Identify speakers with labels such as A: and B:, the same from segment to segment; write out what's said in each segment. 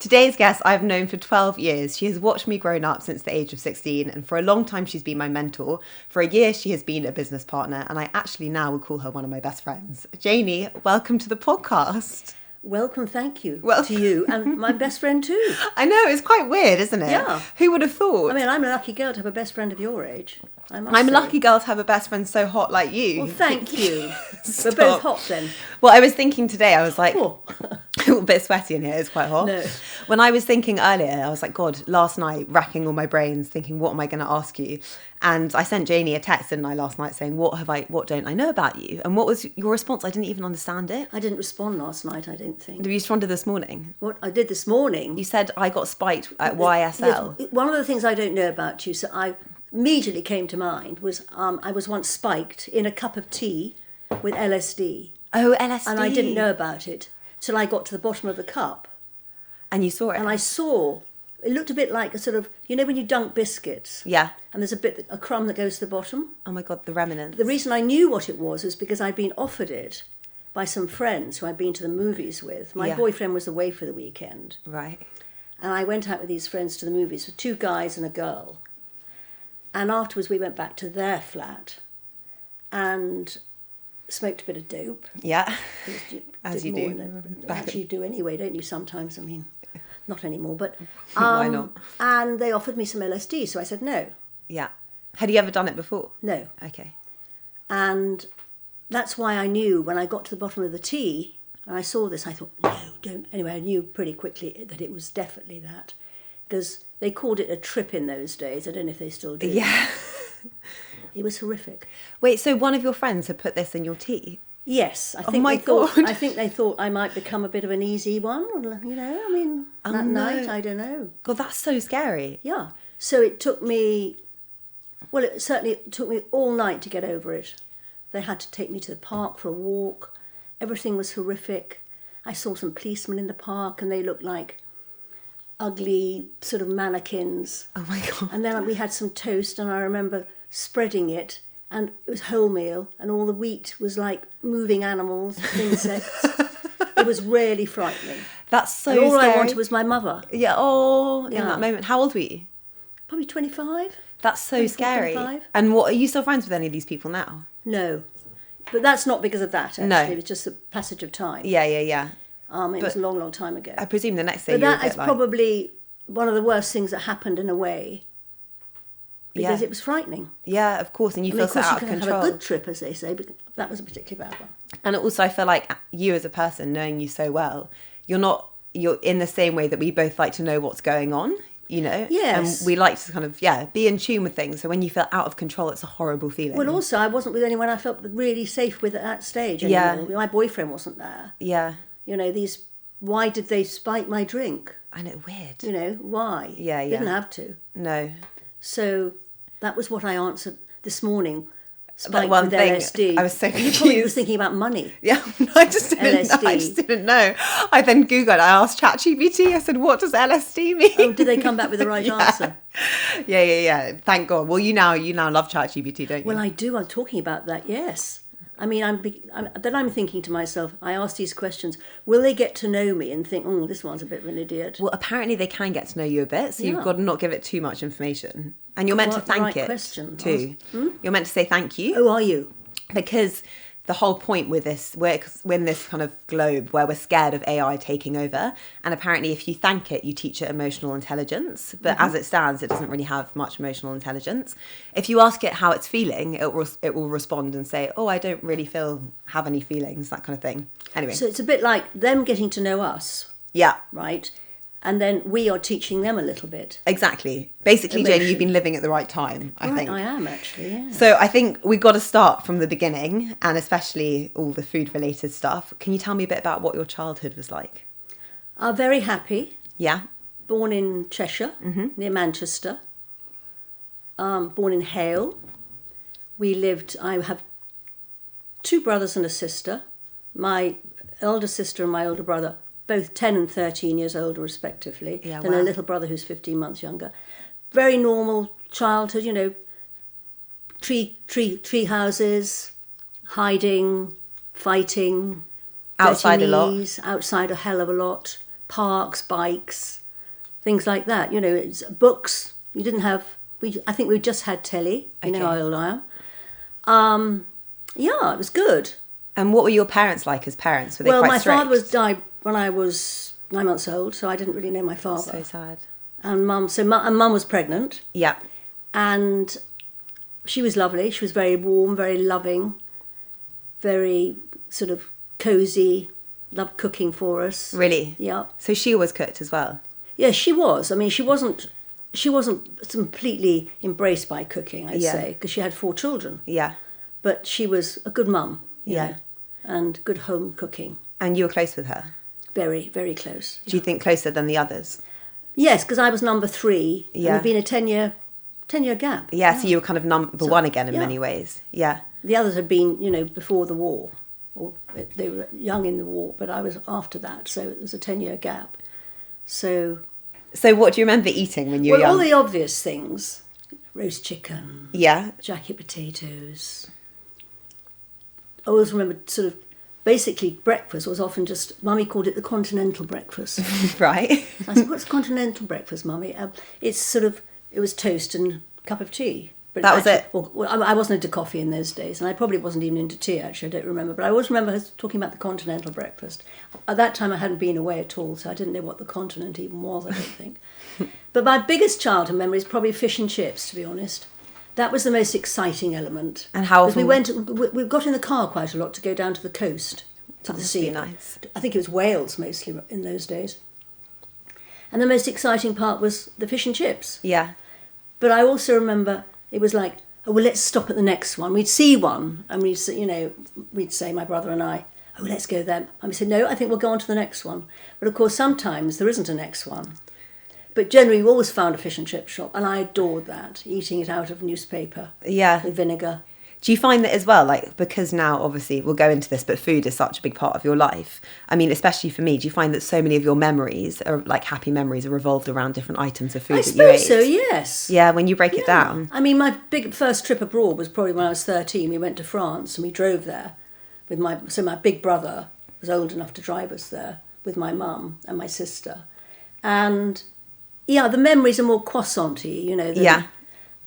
A: Today's guest I've known for 12 years. She has watched me grown up since the age of 16, and for a long time she's been my mentor. For a year she has been a business partner, and I actually now would call her one of my best friends. Janie, welcome to the podcast.
B: Welcome, thank you
A: Well,
B: to you and my best friend too.
A: I know, it's quite weird, isn't it?
B: Yeah.
A: Who would have thought?
B: I mean, I'm a lucky girl to have a best friend of your age. I'm
A: a lucky girl to have a best friend so hot like you.
B: Well, thank you. We're both hot then.
A: Well, I was thinking today, I was like,
B: Oh.
A: a bit sweaty in here, it's quite hot.
B: No.
A: When I was thinking earlier, I was like, God, last night, racking all my brains, thinking, what am I going to ask you? And I sent Janie a text, didn't I, last night saying, what don't I know about you? And what was your response? I didn't even understand it.
B: I didn't respond last night, I don't think.
A: Have you responded this morning?
B: What I did this morning...
A: You said I got spiked at YSL.
B: Yes, one of the things I don't know about you, so I immediately came to mind, was I was once spiked in a cup of tea with LSD.
A: Oh, LSD.
B: And I didn't know about it till I got to the bottom of the cup.
A: And you saw it?
B: And I saw... It looked a bit like a sort of, you know when you dunk biscuits?
A: Yeah.
B: And there's a crumb that goes to the bottom?
A: Oh my God, the remnants.
B: The reason I knew what it was because I'd been offered it by some friends who I'd been to the movies with. My boyfriend was away for the weekend.
A: Right.
B: And I went out with these friends to the movies with two guys and a girl. And afterwards we went back to their flat and smoked a bit of dope.
A: Yeah.
B: As you do. Actually you do anyway, don't you, sometimes? I mean... Not anymore, but...
A: Why not?
B: And they offered me some LSD, so I said no.
A: Yeah. Had you ever done it before?
B: No.
A: Okay.
B: And that's why I knew when I got to the bottom of the tea, and I saw this, I thought, no, don't. Anyway, I knew pretty quickly that it was definitely that. Because they called it a trip in those days. I don't know if they still do.
A: Yeah.
B: It was horrific.
A: Wait, so one of your friends had put this in your tea?
B: Yes, I think they thought I might become a bit of an easy one, you know, I mean, that night, I don't know.
A: God, that's so scary.
B: Yeah, so it took me, well, it certainly took me all night to get over it. They had to take me to the park for a walk. Everything was horrific. I saw some policemen in the park and they looked like ugly sort of mannequins.
A: Oh my God.
B: And then we had some toast and I remember spreading it. And it was wholemeal, and all the wheat was like moving animals, insects. It was really frightening.
A: That's so
B: and all
A: scary.
B: I wanted was my mother.
A: Yeah, in that moment. How old were you?
B: Probably 25.
A: That's so scary.
B: 25.
A: And what, are you still friends with any of these people now?
B: No. But that's not because of that, actually. No. It was just the passage of time.
A: Yeah.
B: It was a long, long time ago.
A: I presume the next day
B: but that is probably one of the worst things that happened in a way. Because it was frightening.
A: Yeah, of course, and you feel so out of control.
B: You can have a good trip, as they say, but that was a particularly bad one.
A: And also, I feel like you as a person, knowing you so well, you're in the same way that we both like to know what's going on, you know?
B: Yes.
A: And we like to kind of, be in tune with things. So when you feel out of control, it's a horrible feeling.
B: Well, also, I wasn't with anyone I felt really safe with at that stage anymore. Yeah. My boyfriend wasn't there.
A: Yeah.
B: You know, why did they spike my drink?
A: I know, weird.
B: You know, why?
A: Yeah.
B: Didn't have to.
A: No.
B: So that was what I answered this morning.
A: Spiked with
B: LSD.
A: I was so confused.
B: You probably was thinking about money.
A: Yeah, I just didn't know. I then Googled, I asked ChatGPT, I said, what does LSD mean?
B: Oh, did they come back with the right answer?
A: Yeah. Thank God. Well, you now love ChatGPT, don't you?
B: Well, I do. I'm talking about that, yes. I mean, I'm thinking to myself, I ask these questions, will they get to know me and think, oh, this one's a bit of an idiot?
A: Well, apparently they can get to know you a bit, so you've got to not give it too much information. And you're meant to thank it too. You're meant to say thank you.
B: Oh, are you?
A: Because the whole point with this, we're in this kind of globe where we're scared of AI taking over. And apparently if you thank it, you teach it emotional intelligence. But as it stands, it doesn't really have much emotional intelligence. If you ask it how it's feeling, it will respond and say, oh, I don't really have any feelings, that kind of thing. Anyway.
B: So it's a bit like them getting to know us.
A: Yeah.
B: Right? And then we are teaching them a little bit.
A: Exactly. Basically, Janie, you've been living at the right time, I think.
B: I am, actually, yeah.
A: So I think we've got to start from the beginning, and especially all the food-related stuff. Can you tell me a bit about what your childhood was like?
B: Very happy.
A: Yeah.
B: Born in Cheshire, near Manchester. Born in Hale. I have two brothers and a sister. My elder sister and my older brother, both 10 and 13 years older, respectively.
A: Yeah,
B: then a little brother who's 15 months younger. Very normal childhood, you know, tree houses, hiding, fighting,
A: outside a lot,
B: outside a hell of a lot. parks, bikes, things like that. You know, it's books. You didn't have. I think we just had telly. You know how old I am. Yeah, it was good.
A: And what were your parents like as parents? Were they quite strict?
B: Well, my father died when I was 9 months old, so I didn't really know my father.
A: So sad.
B: And mum was pregnant.
A: Yeah.
B: And she was lovely. She was very warm, very loving, very sort of cosy, loved cooking for us.
A: Really?
B: Yeah.
A: So she always cooked as well?
B: Yeah, she was. I mean, she wasn't completely embraced by cooking, I'd say, because she had 4 children.
A: Yeah.
B: But she was a good mum.
A: Yeah.
B: Know, and good home cooking.
A: And you were close with her?
B: Very, very close.
A: Do you think closer than the others?
B: Yes, because I was number 3.
A: Yeah.
B: And it'd been a 10-year gap.
A: Yeah, so you were kind of number 1 again in many ways. Yeah.
B: The others had been, you know, before the war. Or they were young in the war, but I was after that. So it was a 10-year gap. So
A: what do you remember eating when you were young?
B: All the obvious things. Roast chicken.
A: Yeah.
B: Jacket potatoes. I always remember sort of, basically breakfast was often just, Mummy called it the continental breakfast.
A: Right.
B: I said, what's continental breakfast, Mummy? It's sort of, it was toast and a cup of tea. But
A: that was it?
B: I wasn't into coffee in those days, and I probably wasn't even into tea, actually, I don't remember. But I always remember her talking about the continental breakfast. At that time, I hadn't been away at all, so I didn't know what the continent even was, I don't think. But my biggest childhood memory is probably fish and chips, to be honest. That was the most exciting element.
A: And how often?
B: We got in the car quite a lot to go down to the coast, to the sea.
A: Nice.
B: I think it was Wales mostly in those days. And the most exciting part was the fish and chips.
A: Yeah.
B: But I also remember it was like, oh, well, let's stop at the next one. We'd see one, and we'd say, my brother and I, oh, let's go there. And we said, no, I think we'll go on to the next one. But of course, sometimes there isn't a next one. But generally, we always found a fish and chip shop, and I adored that, eating it out of newspaper.
A: Yeah.
B: With vinegar.
A: Do you find that as well, like, because now, obviously, we'll go into this, but food is such a big part of your life. I mean, especially for me, do you find that so many of your memories, are like happy memories, are revolved around different items of food that you ate?
B: I suppose so, yes.
A: Yeah, when you break it down.
B: I mean, my first trip abroad was probably when I was 13. We went to France, and we drove there with my big brother was old enough to drive us there, with my mum and my sister. And yeah, the memories are more croissant-y, you know.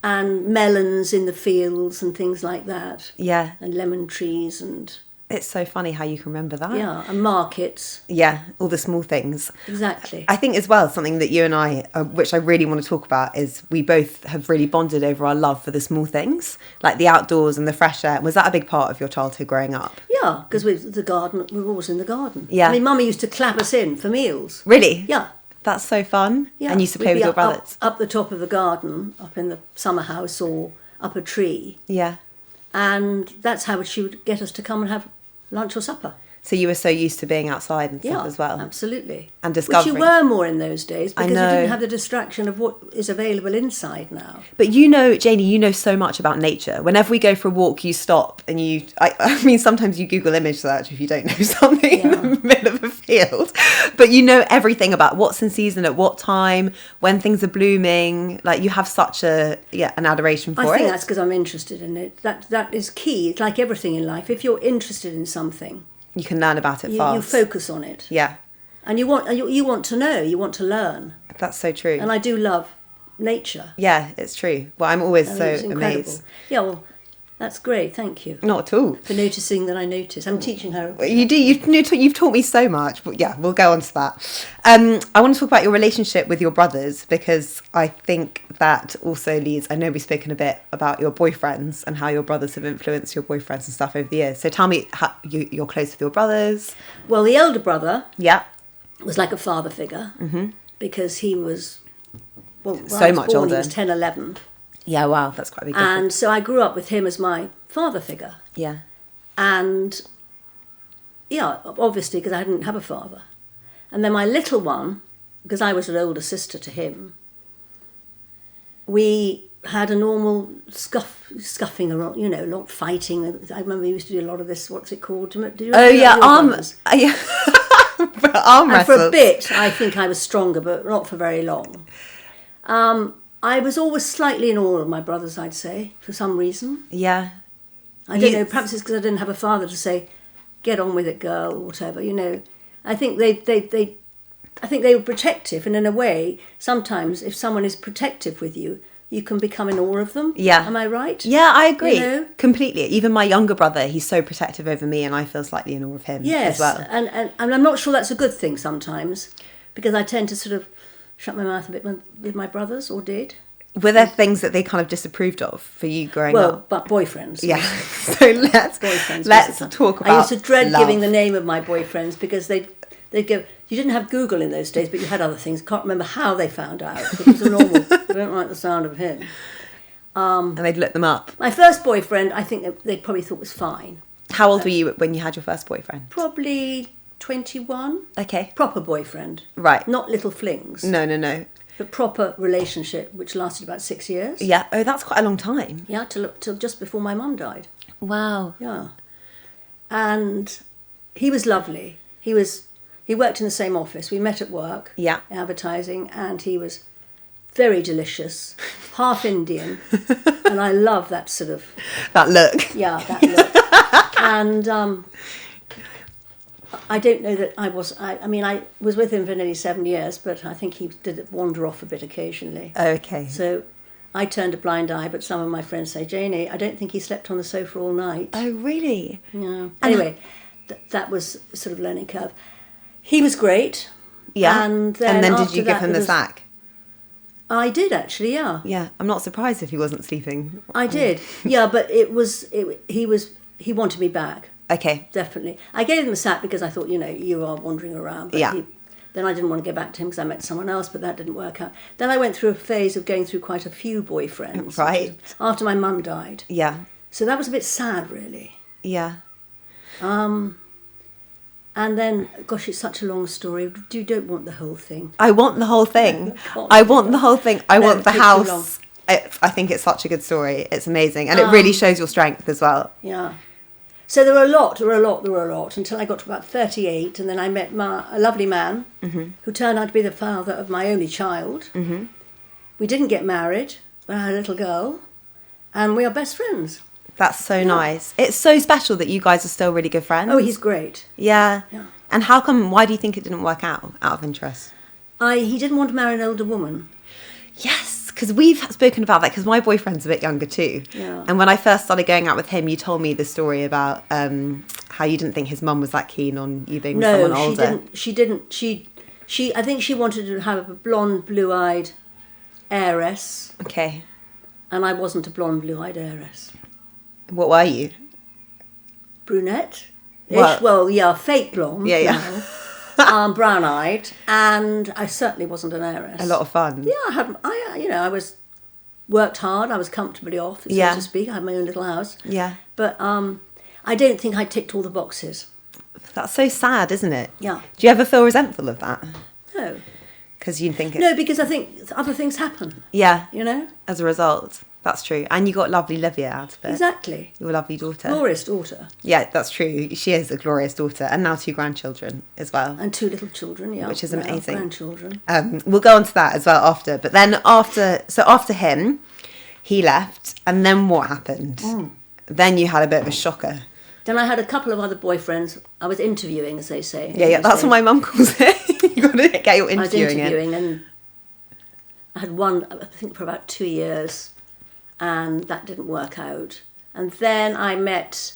B: And melons in the fields and things like that.
A: Yeah.
B: And lemon trees and...
A: It's so funny how you can remember that.
B: Yeah, and markets.
A: Yeah, all the small things.
B: Exactly.
A: I think as well, something that you and I, which I really want to talk about, is we both have really bonded over our love for the small things, like the outdoors and the fresh air. Was that a big part of your childhood growing up?
B: Yeah, because with the garden, we were always in the garden.
A: Yeah.
B: I mean, Mummy used to clap us in for meals.
A: Really?
B: Yeah.
A: That's so fun.
B: Yeah.
A: And you used to play with your brothers?
B: Up the top of the garden, up in the summer house or up a tree.
A: Yeah.
B: And that's how she would get us to come and have lunch or supper.
A: So you were so used to being outside and stuff as well?
B: Absolutely.
A: And discovering.
B: Which you were more in those days because
A: I know.
B: you didn't have the distraction of what is available inside now.
A: But you know, Janie, you know so much about nature. Whenever we go for a walk, you stop and I mean, sometimes you Google image search if you don't know something in the middle of a field. But you know everything about what's in season at what time, when things are blooming. Like, you have such an adoration for it.
B: I think that's because I'm interested in it. That is key. It's like everything in life. If you're interested in something,
A: you can learn about it fast.
B: You focus on it.
A: Yeah.
B: And you want to know, you want to learn.
A: That's so true.
B: And I do love nature.
A: Yeah, it's true. Well, I'm always so
B: incredible.
A: amazed.
B: Yeah, well, that's great. Thank you.
A: Not at all.
B: For noticing that I notice. I'm teaching her.
A: You do. You've taught me so much. But yeah, we'll go on to that. I want to talk about your relationship with your brothers, because I think that also leads... I know we've spoken a bit about your boyfriends and how your brothers have influenced your boyfriends and stuff over the years. So tell me how you're close with your brothers.
B: Well, the elder brother...
A: Yeah.
B: ...was like a father figure. Mm-hmm. Because he was... Well, when
A: so
B: I was
A: much
B: born,
A: older.
B: He was 10, 11.
A: Yeah, wow, that's quite a big difference.
B: And so I grew up with him as my father figure.
A: Yeah.
B: And, yeah, obviously, because I didn't have a father. And then my little one, because I was an older sister to him, we had a normal scuffing around, you know, a lot of fighting. I remember we used to do a lot of this, what's it called? Do you
A: arm wrestles.
B: And for a bit, I think I was stronger, but not for very long. I was always slightly in awe of my brothers, I'd say, for some reason.
A: Yeah.
B: I don't know, perhaps it's because I didn't have a father to say, get on with it, girl, or whatever, you know. I think they I think they were protective, and in a way, sometimes if someone is protective with you, you can become in awe of them.
A: Yeah.
B: Am I right?
A: Yeah, I agree.
B: You know?
A: Completely. Even my younger brother, he's so protective over me, and I feel slightly in awe of him
B: Yes,
A: as well.
B: and I'm not sure that's a good thing sometimes, because I tend to sort of shut my mouth a bit with my brothers, or did.
A: Were there things that they kind of disapproved of for you growing up?
B: Well, but boyfriends.
A: Yeah. So let's talk about
B: I used to dread
A: love.
B: giving the name of my boyfriends, because they'd go, you didn't have Google in those days, but you had other things. Can't remember how they found out. It was a normal, I don't like the sound of him.
A: And they'd look them up.
B: My first boyfriend, I think they probably thought was fine.
A: How old were you when you had your first boyfriend?
B: Probably 21.
A: Okay.
B: Proper boyfriend.
A: Right.
B: Not little flings.
A: No.
B: But proper relationship, which lasted about 6 years.
A: Yeah. Oh, that's quite a long time.
B: Yeah, till just before my mum died.
A: Wow.
B: Yeah. And he was lovely. He worked in the same office. We met at work.
A: Yeah.
B: Advertising, and he was very delicious, half Indian, and I love that sort of...
A: That look.
B: Yeah, that look. And I don't know that I was with him for nearly 7 years, but I think he did wander off a bit occasionally.
A: Okay.
B: So I turned a blind eye, but some of my friends say, Janie, I don't think he slept on the sofa all night.
A: Oh, really?
B: Yeah. Anyway, that was sort of learning curve. He was great.
A: Yeah.
B: And then
A: did you give him the sack?
B: I did, actually, yeah.
A: Yeah. I'm not surprised if he wasn't sleeping.
B: I did. Yeah, but he wanted me back.
A: Okay.
B: Definitely. I gave him a sack because I thought, you are wandering around. But
A: Yeah.
B: Then I didn't want to go back to him because I met someone else, but that didn't work out. Then I went through a phase of going through quite a few boyfriends.
A: Right.
B: After my mum died.
A: Yeah.
B: So that was a bit sad, really.
A: Yeah.
B: And then, gosh, it's such a long story. You don't want the whole thing.
A: I want the whole thing.
B: God.
A: I want the whole thing. I want the
B: it takes too long.
A: house. I think it's such a good story. It's amazing. And it really shows your strength as well.
B: Yeah. So there were a lot, until I got to about 38, and then I met a lovely man who turned out to be the father of my only child. Mm-hmm. We didn't get married, but I had a little girl, and we are best friends.
A: That's so nice. It's so special that you guys are still really good friends.
B: Oh, he's great.
A: Yeah.
B: Yeah.
A: And why do you think it didn't work out of interest?
B: He didn't want to marry an older woman.
A: Yes, because we've spoken about that, because my boyfriend's a bit younger too.
B: Yeah.
A: And when I first started going out with him, you told me the story about how you didn't think his mum was that keen on you being with someone older.
B: She didn't. I think she wanted to have a blonde, blue-eyed heiress.
A: Okay.
B: And I wasn't a blonde, blue-eyed heiress.
A: What were you?
B: Brunette.
A: Well,
B: yeah, fake blonde.
A: Yeah.
B: Brown-eyed, and I certainly wasn't an heiress.
A: A lot of fun.
B: Yeah, I was worked hard. I was comfortably off, so to speak. I had my own little house.
A: Yeah.
B: But I don't think I ticked all the boxes.
A: That's so sad, isn't it?
B: Yeah.
A: Do you ever feel resentful of that?
B: No.
A: Because you think
B: No, because I think other things happen.
A: Yeah.
B: As
A: a result. That's true. And you got lovely Livia out of it.
B: Exactly.
A: Your lovely daughter.
B: Glorious daughter.
A: Yeah, that's true. She is a glorious daughter. And now 2 grandchildren as well.
B: And 2 little children, yeah.
A: Which is amazing.
B: Grandchildren.
A: We'll go on to that as well after. But then after him, he left. And then what happened? Then you had a bit of a shocker.
B: Then I had a couple of other boyfriends. I was interviewing, as they say.
A: Yeah, that's what my mum calls it. You got to get your interviewing in.
B: I was interviewing and I had one, I think, for about 2 years. And that didn't work out. And then I met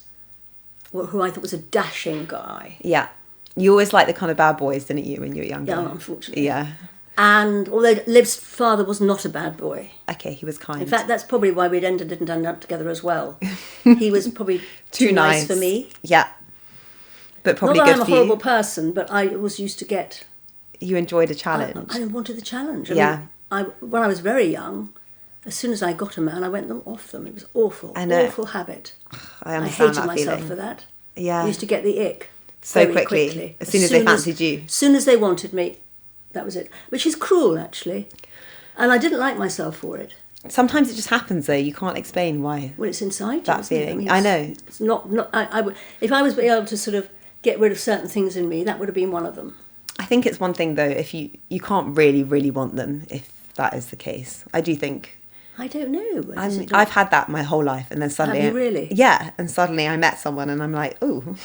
B: who I thought was a dashing guy.
A: Yeah. You always liked the kind of bad boys, didn't you, when you were younger?
B: Yeah, unfortunately.
A: Yeah.
B: And although Liv's father was not a bad boy.
A: Okay, he was kind.
B: In fact, that's probably why we didn't end up together as well. He was probably too nice for me.
A: Yeah. But probably
B: not that
A: good
B: I'm a
A: for you.
B: horrible person, but I was used to get...
A: You enjoyed a challenge.
B: I wanted the challenge.
A: Yeah.
B: When I was very young... As soon as I got a man, I went off them. It was awful.
A: I know.
B: Awful habit.
A: I understand
B: hated
A: that
B: myself
A: feeling.
B: for that.
A: Yeah.
B: I used to get the ick
A: So
B: very
A: quickly. As soon as they fancied you.
B: As soon as they wanted me, that was it. Which is cruel, actually. And I didn't like myself for it.
A: Sometimes it just happens, though. You can't explain why.
B: Well, it's inside
A: that
B: you, isn't it?
A: feeling. I know.
B: It's not. If I was able to sort of get rid of certain things in me, that would have been one of them.
A: I think it's one thing, though, if you can't really, really want them, if that is the case. I do think...
B: I don't know.
A: I've had that my whole life, and then suddenly,
B: Have you really?
A: Yeah, and suddenly I met someone, and I'm like, oh,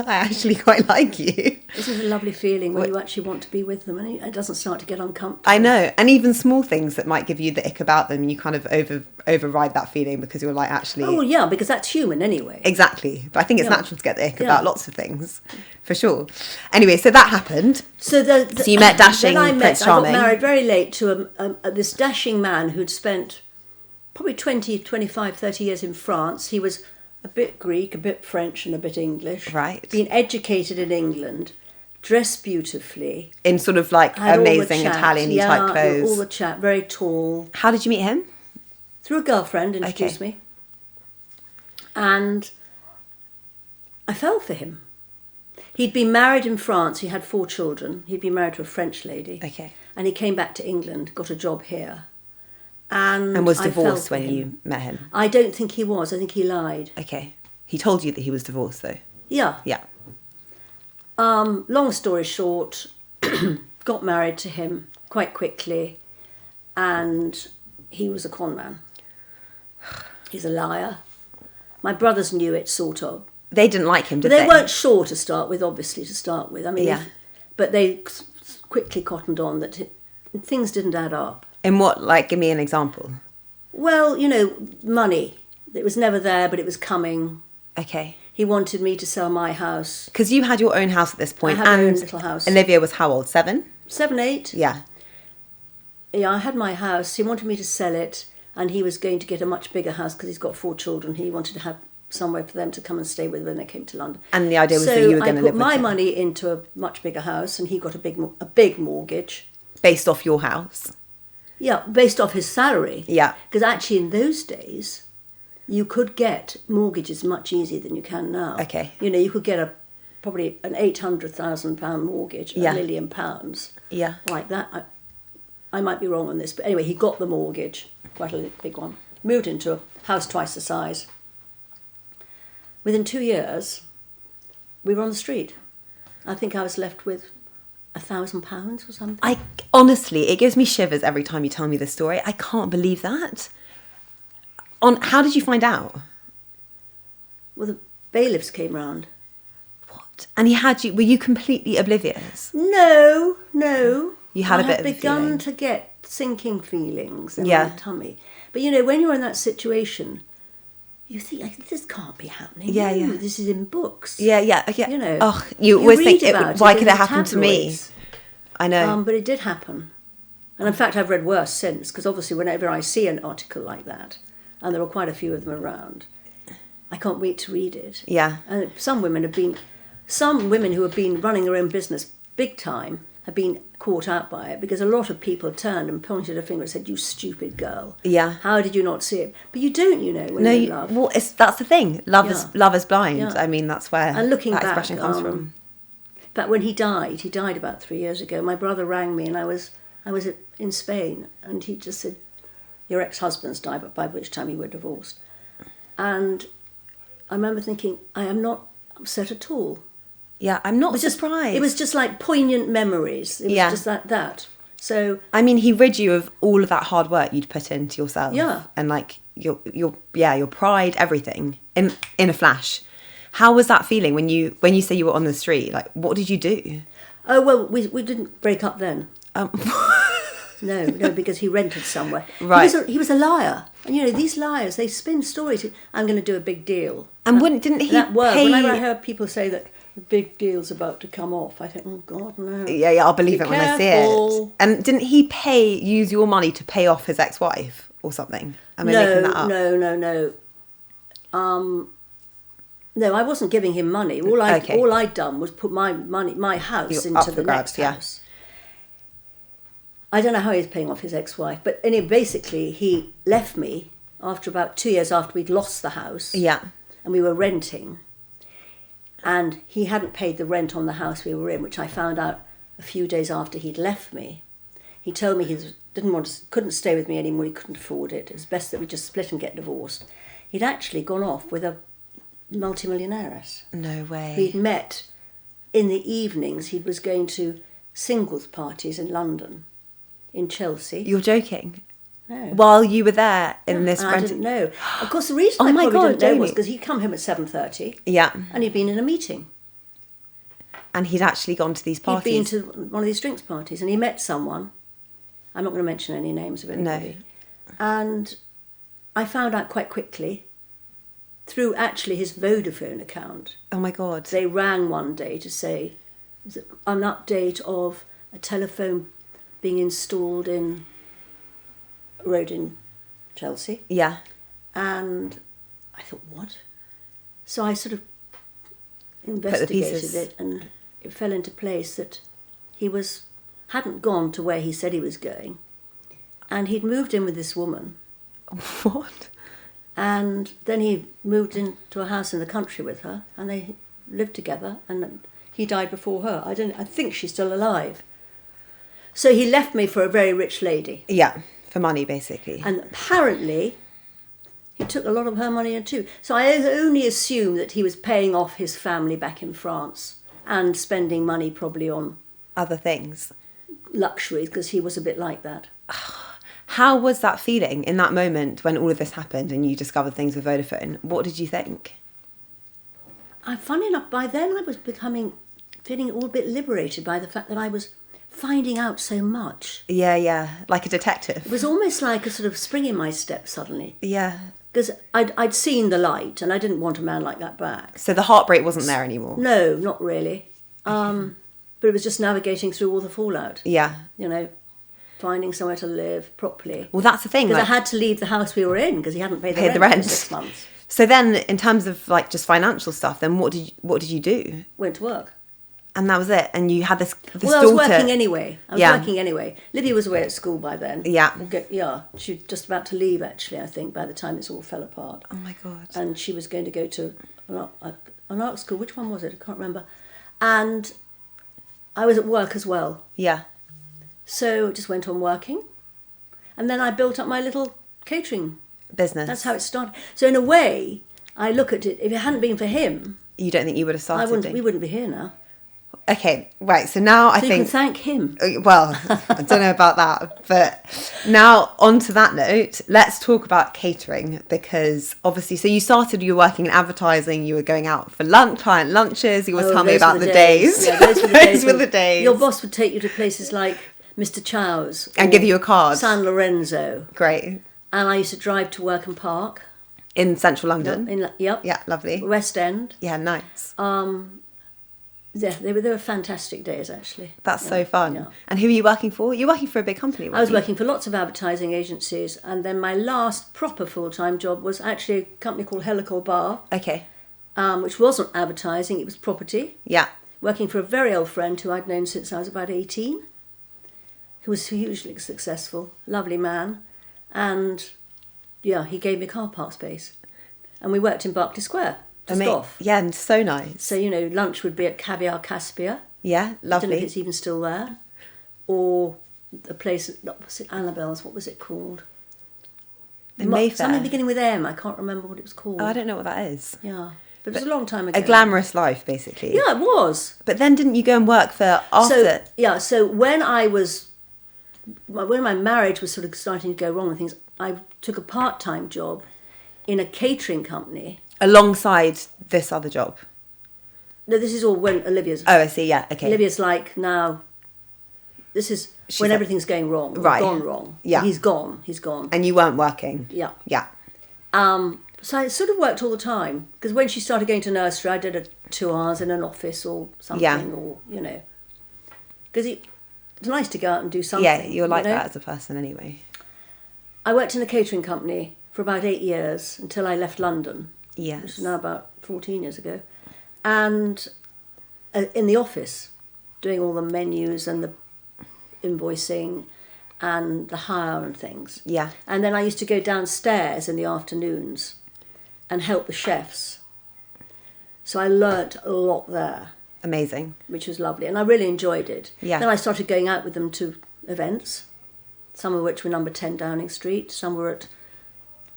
A: I actually quite like you.
B: This is a lovely feeling when you actually want to be with them, and it doesn't start to get uncomfortable.
A: I know, and even small things that might give you the ick about them, you kind of override that feeling because you're like, actually,
B: Oh well, yeah, because that's human anyway.
A: exactly. But I think it's
B: Yeah.
A: natural to get the ick
B: Yeah.
A: about lots of things, for sure. Anyway, so that happened.
B: So
A: you met dashing Prince Charming.
B: I got married very late to this dashing man who'd spent probably 20, 25, 30 years in France. He was a bit Greek, a bit French and a bit English.
A: Right.
B: Been educated in England, dressed beautifully.
A: In sort of like
B: Had all the
A: amazing
B: chat,
A: Italian-y type clothes.
B: all the chat, very tall.
A: How did you meet him?
B: Through a girlfriend, introduced me. And I fell for him. He'd been married in France. He had 4 children. He'd been married to a French lady.
A: Okay.
B: And he came back to England, got a job here. And
A: was
B: I
A: divorced
B: fell for
A: when
B: him.
A: you met him?
B: I don't think he was. I think he lied.
A: Okay. He told you that he was divorced, though?
B: Yeah.
A: Yeah.
B: Long story short, got married to him quite quickly, and he was a con man. He's a liar. My brothers knew it, sort of.
A: They didn't like him, did
B: They
A: they?
B: weren't sure to start with, obviously, I mean,
A: Yeah.
B: but they quickly cottoned on that things didn't add up.
A: In what? Like, give me an example.
B: Well, money. It was never there, but it was coming.
A: Okay.
B: He wanted me to sell my house.
A: Because you had your own house at this point.
B: I had my
A: and
B: own little house.
A: Olivia was how old? 7?
B: 7, 8.
A: Yeah.
B: Yeah, I had my house. He wanted me to sell it, and he was going to get a much bigger house because he's got 4 children. He wanted to have somewhere for them to come and stay with when they came to London.
A: And the idea was that you were going to live with
B: So I put my
A: him.
B: money into a much bigger house, and he got a big mortgage.
A: Based off your house.
B: Yeah, based off his salary.
A: Yeah.
B: Because actually in those days, you could get mortgages much easier than you can now.
A: Okay.
B: You could get probably an £800,000 mortgage,
A: Yeah.
B: £1 million,
A: Yeah.
B: like that. I might be wrong on this, but anyway, he got the mortgage, quite a big one. Moved into a house twice the size. Within 2 years, we were on the street. I think I was left with £1,000 or something.
A: Honestly, it gives me shivers every time you tell me this story. I can't believe that. How did you find out?
B: Well, the bailiffs came round.
A: What? And he had you. Were you completely oblivious?
B: No.
A: You had a bit
B: I
A: of a
B: had begun
A: feeling.
B: to get sinking feelings in
A: Yeah.
B: my tummy. But when you're in that situation, you think, this can't be happening.
A: Yeah,
B: No,
A: yeah.
B: This is in books.
A: Yeah. Oh, you
B: You
A: always
B: read
A: think,
B: about
A: why
B: it
A: could
B: in
A: it
B: the
A: happen to me?
B: tabloids.
A: I know.
B: But it did happen. And in fact, I've read worse since, because obviously whenever I see an article like that, and there are quite a few of them around, I can't wait to read it.
A: Yeah.
B: And some women who have been running their own business big time have been caught out by it, because a lot of people turned and pointed a finger and said, "You stupid girl.
A: Yeah.
B: How did you not see it?" But you don't, when
A: No,
B: you're in love.
A: well, that's the thing. Love is blind.
B: Yeah.
A: I mean, that's where
B: And looking
A: that
B: back,
A: expression comes from.
B: But when he died about 3 years ago. My brother rang me, and I was in Spain, and he just said, "Your ex-husband's died," but by which time you were divorced. And I remember thinking, I am not upset at all.
A: Yeah, I'm not
B: It was
A: surprised.
B: It was just like poignant memories. It was
A: Yeah.
B: just that. So
A: I mean, he rid you of all of that hard work you'd put into yourself.
B: Yeah.
A: And like your pride, everything in a flash. How was that feeling when you say you were on the street? Like, what did you do?
B: oh well, we didn't break up then.
A: Um,
B: No, because he rented somewhere.
A: Right.
B: He was a liar. And these liars, they spin stories. I'm going to do a big deal.
A: And didn't he
B: That word,
A: pay?
B: whenever I heard people say that the big deal's about to come off, I think, oh God, no.
A: Yeah, I'll believe
B: Be
A: it when I see
B: careful.
A: it. And didn't he use your money to pay off his ex-wife or something? Am I making that up?
B: No. No, I wasn't giving him money. All I'd done was put my house
A: You're up
B: into
A: for
B: the
A: grabs,
B: next
A: yeah.
B: house. I don't know how he was paying off his ex-wife, but anyway, basically he left me after about 2 years after we'd lost the house.
A: Yeah.
B: And we were renting. And he hadn't paid the rent on the house we were in, which I found out a few days after he'd left me. He told me he couldn't stay with me anymore, he couldn't afford it. It was best that we just split and get divorced. He'd actually gone off with a multimillionairess.
A: No way.
B: We'd met in the evenings. He was going to singles parties in London, in Chelsea.
A: You're joking.
B: No.
A: While you were there in this
B: And I
A: rented...
B: didn't know. Of course, the reason
A: Oh
B: I
A: my
B: probably
A: God,
B: didn't know was
A: Janie.
B: because he'd come home at 7:30
A: Yeah.
B: and he'd been in a meeting.
A: And he'd actually gone to these
B: He'd
A: parties.
B: been to one of these drinks parties and he met someone. I'm not going to mention any names of anybody.
A: No.
B: And I found out quite quickly through actually his Vodafone account.
A: Oh my God.
B: They rang one day to say an update of a telephone being installed in a road in Chelsea.
A: Yeah.
B: And I thought, what? So I sort of
A: pieces.
B: investigated it, and it fell into place that he hadn't gone to where he said he was going, and he'd moved in with this woman,
A: What?
B: and then he moved into a house in the country with her, and they lived together, and he died before her. I think she's still alive. So he left me for a very rich lady.
A: Yeah. For money, basically.
B: And apparently, he took a lot of her money too. So I only assume that he was paying off his family back in France and spending money probably on
A: Other things.
B: luxuries, because he was a bit like that.
A: How was that feeling in that moment when all of this happened and you discovered things with Vodafone? What did you think?
B: Funny enough, by then I was feeling all a bit liberated by the fact that I was finding out so much.
A: Yeah. Like a detective.
B: It was almost like a sort of spring in my step suddenly.
A: Yeah.
B: Because I'd seen the light and I didn't want a man like that back.
A: So the heartbreak wasn't there anymore?
B: No, not really. But it was just navigating through all the fallout.
A: Yeah.
B: You know, finding somewhere to live properly.
A: Well, that's the thing.
B: Because
A: Like,
B: I had to leave the house we were in because he hadn't paid the
A: Paid
B: rent,
A: the
B: for
A: rent.
B: 6 months.
A: so then, in terms of like just financial stuff, then what did you do?
B: Went to work.
A: And that was it. And you had this
B: Well, I was
A: daughter.
B: working anyway.
A: Yeah.
B: Livy was away at school by then.
A: Yeah.
B: She was just about to leave, actually, I think, by the time this all fell apart.
A: Oh my God.
B: And she was going to go to an art school. Which one was it? I can't remember. And I was at work as well.
A: Yeah.
B: So I just went on working. And then I built up my little catering.
A: Business.
B: That's how it started. So in a way, I look at it, if it hadn't been for him,
A: You don't think you would have started?
B: we wouldn't be here now.
A: Okay, right. So now I
B: So you
A: think...
B: can thank him.
A: Well, I don't know about that. But now, on to that note, let's talk about catering. Because obviously, so you were working in advertising, you were going out for client lunches, you were telling me
B: those
A: about
B: were
A: the days.
B: Yeah, those were the
A: Those
B: days.
A: were the days.
B: Your boss would take you to places like Mr. Chow's.
A: And
B: or
A: give you a card.
B: San Lorenzo.
A: Great.
B: And I used to drive to work and park.
A: In central London?
B: Yep.
A: Yeah, lovely.
B: West End.
A: Yeah, nice.
B: Yeah, they were fantastic days, actually.
A: That's so fun.
B: Yeah.
A: And who are you working for? You're working for a big company,
B: I was working for lots of advertising agencies, and then my last proper full-time job was actually a company called Helical Bar,
A: Okay.
B: which wasn't advertising, it was property,
A: Yeah.
B: working for a very old friend who I'd known since I was about 18, who was hugely successful, lovely man, and yeah, he gave me car park space. And we worked in Berkeley Square, just off.
A: Yeah, and so nice.
B: So, lunch would be at Caviar Caspia.
A: Yeah,
B: I don't know
A: lovely.
B: if it's even still there. Or a place, was it Annabelle's? What was it called?
A: In Mayfair.
B: Something beginning with M. I can't remember what it was called.
A: Oh, I don't know what that is.
B: Yeah. But it was a long time ago.
A: A glamorous life, basically.
B: Yeah, it was.
A: But then didn't you go and work for after?
B: So when my marriage was sort of starting to go wrong and things, I took a part-time job in a catering company.
A: Alongside this other job?
B: No, this is all when Olivia's...
A: Oh, I see, yeah, okay.
B: Olivia's like, now, this is when everything's going wrong.
A: Right.
B: Gone wrong.
A: Yeah.
B: He's gone.
A: And you weren't working?
B: Yeah.
A: Yeah.
B: So I sort of worked all the time. Because when she started going to nursery, I did 2 hours in an office or something.
A: Yeah.
B: Or, Because it's nice to go out and do something.
A: Yeah, you're like that as a person anyway.
B: I worked in a catering company for about 8 years until I left London.
A: Yes.
B: Which is now about 14 years ago. And in the office, doing all the menus and the invoicing and the hire and things.
A: Yeah.
B: And then I used to go downstairs in the afternoons and help the chefs. So I learnt a lot there.
A: Amazing.
B: Which was lovely. And I really enjoyed it.
A: Yeah.
B: Then I started going out with them to events, some of which were number 10 Downing Street, some were at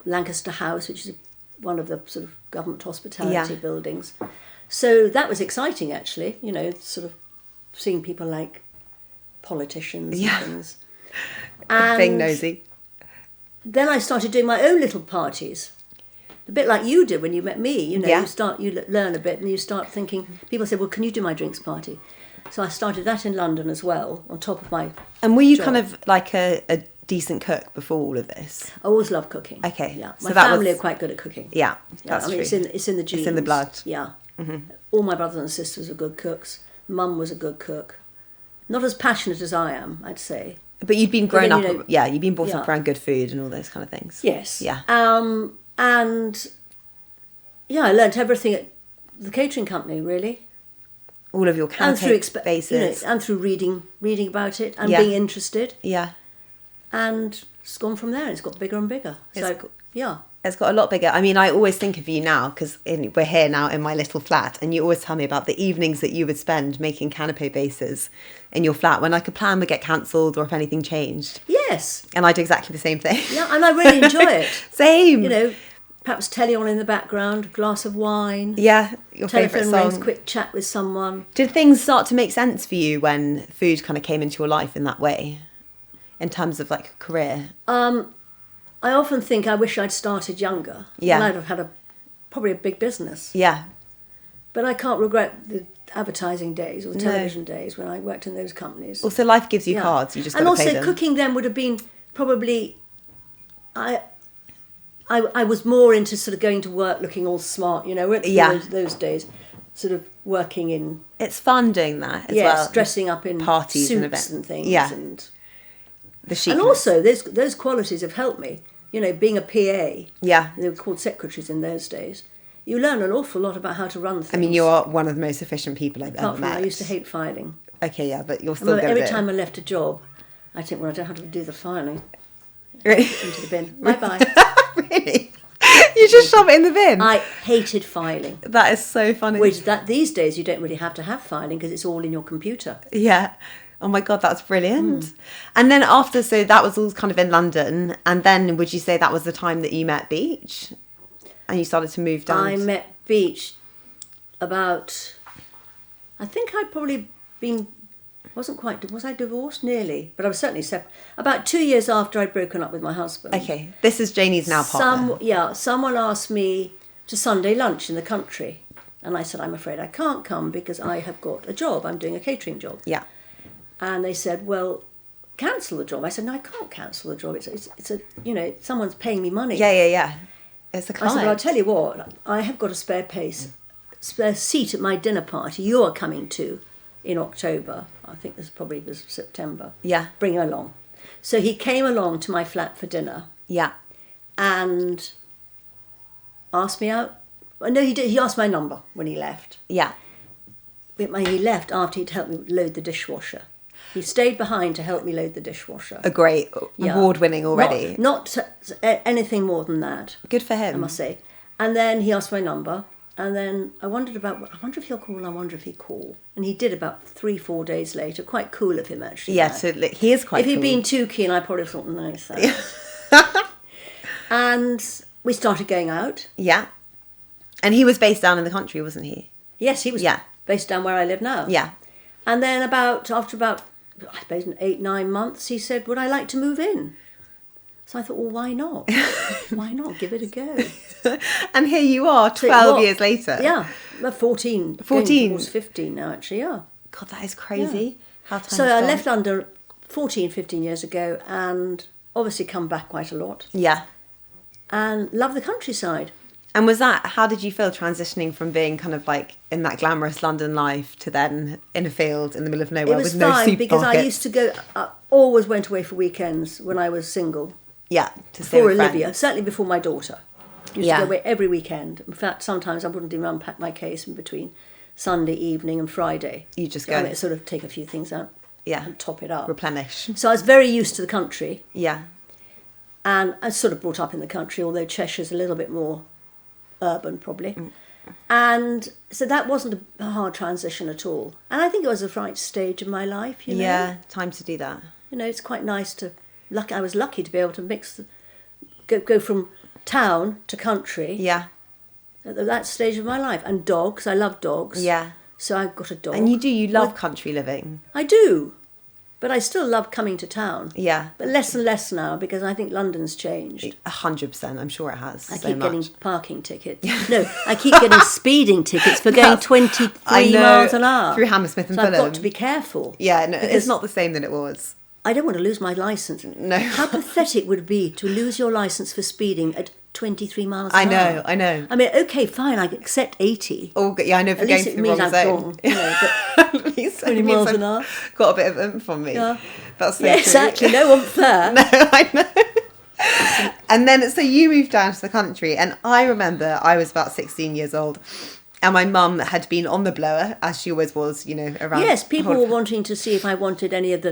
B: Lancaster House, which is one of the sort of government hospitality buildings. So that was exciting, actually, sort of seeing people like politicians and things. And
A: being nosy.
B: then I started doing my own little parties. A bit like you did when you met me,
A: Yeah.
B: you learn a bit and you start thinking, people say, well, can you do my drinks party? So I started that in London as well, on top of my
A: And were you
B: job.
A: kind of like a decent cook before all of this?
B: I always loved cooking.
A: Okay,
B: Yeah.
A: so
B: My
A: that
B: family
A: was-
B: are quite good at cooking.
A: Yeah,
B: Yeah,
A: that's
B: I mean,
A: true.
B: it's in the genes.
A: It's in the blood.
B: Yeah. All my brothers and sisters were good cooks. Mum was a good cook. Not as passionate as I am, I'd say.
A: But you'd been grown
B: then,
A: up, you'd been brought
B: yeah.
A: up around good food and all those kind of things.
B: Yes.
A: Yeah.
B: And yeah, I learnt everything at the catering company, really.
A: All of your
B: And through
A: canapé bases.
B: and through reading about it and
A: Yeah.
B: being interested.
A: Yeah.
B: And it's gone from there. It's got bigger and bigger. Yeah.
A: It's got a lot bigger. I mean, I always think of you now because we're here now in my little flat, and you always tell me about the evenings that you would spend making canapé bases in your flat when like a plan would get cancelled or if anything changed.
B: Yes.
A: And I do exactly the same thing.
B: Yeah, and I really enjoy it.
A: Same.
B: You know, perhaps telly on in the background, glass of wine.
A: Yeah, your favourite
B: Telephone rings,
A: song.
B: quick chat with someone.
A: Did things start to make sense for you when food kind of came into your life in that way? In terms of like a career?
B: I often think I wish I'd started younger.
A: Yeah.
B: And I'd have had probably a big business.
A: Yeah.
B: But I can't regret the advertising days or television days when I worked in those companies.
A: Also, life gives you
B: Yeah.
A: cards. You just got
B: and
A: to
B: also
A: play them.
B: cooking then would have been probably I was more into sort of going to work looking all smart, you know,
A: Yeah.
B: those days, sort of working in
A: It's fun doing that as well.
B: dressing up in
A: Parties
B: suits
A: and events.
B: and things,
A: Yeah.
B: and
A: The chic.
B: also those qualities have helped me. You know, being a PA,
A: Yeah.
B: they were called secretaries in those days. You learn an awful lot about how to run things.
A: I mean, you are one of the most efficient people I've
B: Apart
A: ever
B: from
A: met.
B: that, I used to hate filing.
A: Okay, yeah, but you're
B: I
A: still
B: remember
A: good
B: every
A: at it.
B: time I left a job, I think, well, I don't have to do the filing.
A: Really?
B: Into the bin. Bye-bye.
A: Really? You just shove it in the bin?
B: I hated filing.
A: That is so funny.
B: Which these days you don't really have to have filing because it's all in your computer.
A: Yeah. Oh my God, that's brilliant.
B: Hmm.
A: And then after, so that was all kind of in London. And then would you say that was the time that you met Beach? And you started to move down?
B: I met Beach about, I think I'd probably been, was I divorced? Nearly. But I was certainly separate. About 2 years after I'd broken up with my husband.
A: Okay, this is Janie's now partner.
B: Someone asked me to Sunday lunch in the country. And I said, I'm afraid I can't come because I have got a job. I'm doing a catering job.
A: Yeah.
B: And they said, well, cancel the job. I said, no, I can't cancel the job. It's a, you know, someone's paying me money.
A: Yeah. It's a
B: I
A: client.
B: said, well, I'll tell you what, I have got a spare seat at my dinner party you are coming to in October. I think this probably was September.
A: Yeah.
B: Bring her along. So he came along to my flat for dinner
A: Yeah.
B: and asked me out. No, he did. He asked my number when he left.
A: Yeah.
B: But he left after he'd helped me load the dishwasher. He stayed behind to help me load the dishwasher.
A: A great,
B: Yeah.
A: award-winning already.
B: Not anything more than that.
A: Good for him.
B: I must say. And then he asked my number, and then I wonder if he'll call, I wonder if he'll call. And he did about 3-4 days later. Quite cool of him, actually.
A: Yeah,
B: that.
A: so he is quite
B: If he'd
A: cool.
B: been too keen, I probably thought, no, thanks. And we started going out.
A: Yeah. And he was based down in the country, wasn't he?
B: Yes, he was based down where I live now.
A: Yeah.
B: And then after about, I suppose, 8-9 months, he said, would I like to move in? So I thought, well, why not? Why not? Give it a go.
A: And here you are, 12 years later.
B: Yeah, 14.
A: 14.
B: Going towards 15 now, actually, yeah.
A: God, that is crazy. How time
B: So I left London 14, 15 years ago and obviously come back quite a lot
A: Yeah.
B: and love the countryside.
A: And how did you feel transitioning from being kind of like in that glamorous London life to then in a field in the middle of nowhere
B: It was
A: with no
B: fine because I
A: supermarkets?
B: used to go, I always went away for weekends when I was single.
A: Yeah, to stay
B: Before
A: with
B: Olivia,
A: friends.
B: certainly before my daughter. Used
A: Yeah.
B: to go away every weekend. In fact, sometimes I wouldn't even unpack my case in between Sunday evening and Friday.
A: You just
B: I
A: go.
B: mean, sort of take a few things out
A: Yeah.
B: and top it up.
A: Replenish.
B: So I was very used to the country.
A: Yeah.
B: And I was sort of brought up in the country, although Cheshire's a little bit more urban probably. And so that wasn't a hard transition at all. And I think it was the right stage of my life, you know.
A: Yeah, time to do that.
B: You know, it's quite nice to, I was lucky to be able to go from town to country
A: Yeah.
B: at that stage of my life. And dogs, I love dogs.
A: Yeah.
B: So I got a dog.
A: And you love country living.
B: I do. But I still love coming to town.
A: Yeah.
B: But less and less now, because I think London's changed.
A: 100%, I'm sure it has.
B: I
A: so
B: keep
A: much.
B: getting parking tickets. No, I keep getting speeding tickets for going 23 miles an hour.
A: Through Hammersmith and
B: so
A: Fulham.
B: I've got to be careful.
A: Yeah, no, it's not the same that it was.
B: I don't want to lose my licence.
A: No.
B: How pathetic would it be to lose your licence for speeding at 23 miles an hour?
A: I know.
B: I mean, okay, fine, I accept 80.
A: Oh, yeah, I know, for
B: At
A: going
B: least it
A: through the
B: means
A: wrong
B: I've
A: zone.
B: gone, you know, but
A: At least
B: 20
A: it means
B: miles
A: I've
B: an hour.
A: got a bit of oomph from me.
B: Yeah.
A: That's so
B: Yeah,
A: true.
B: exactly. No one fair.
A: No, I know. And then, so you moved down to the country, and I remember I was about 16 years old, and my mum had been on the blower, as she always was, you know, around.
B: Yes, people were wanting to see if I wanted any of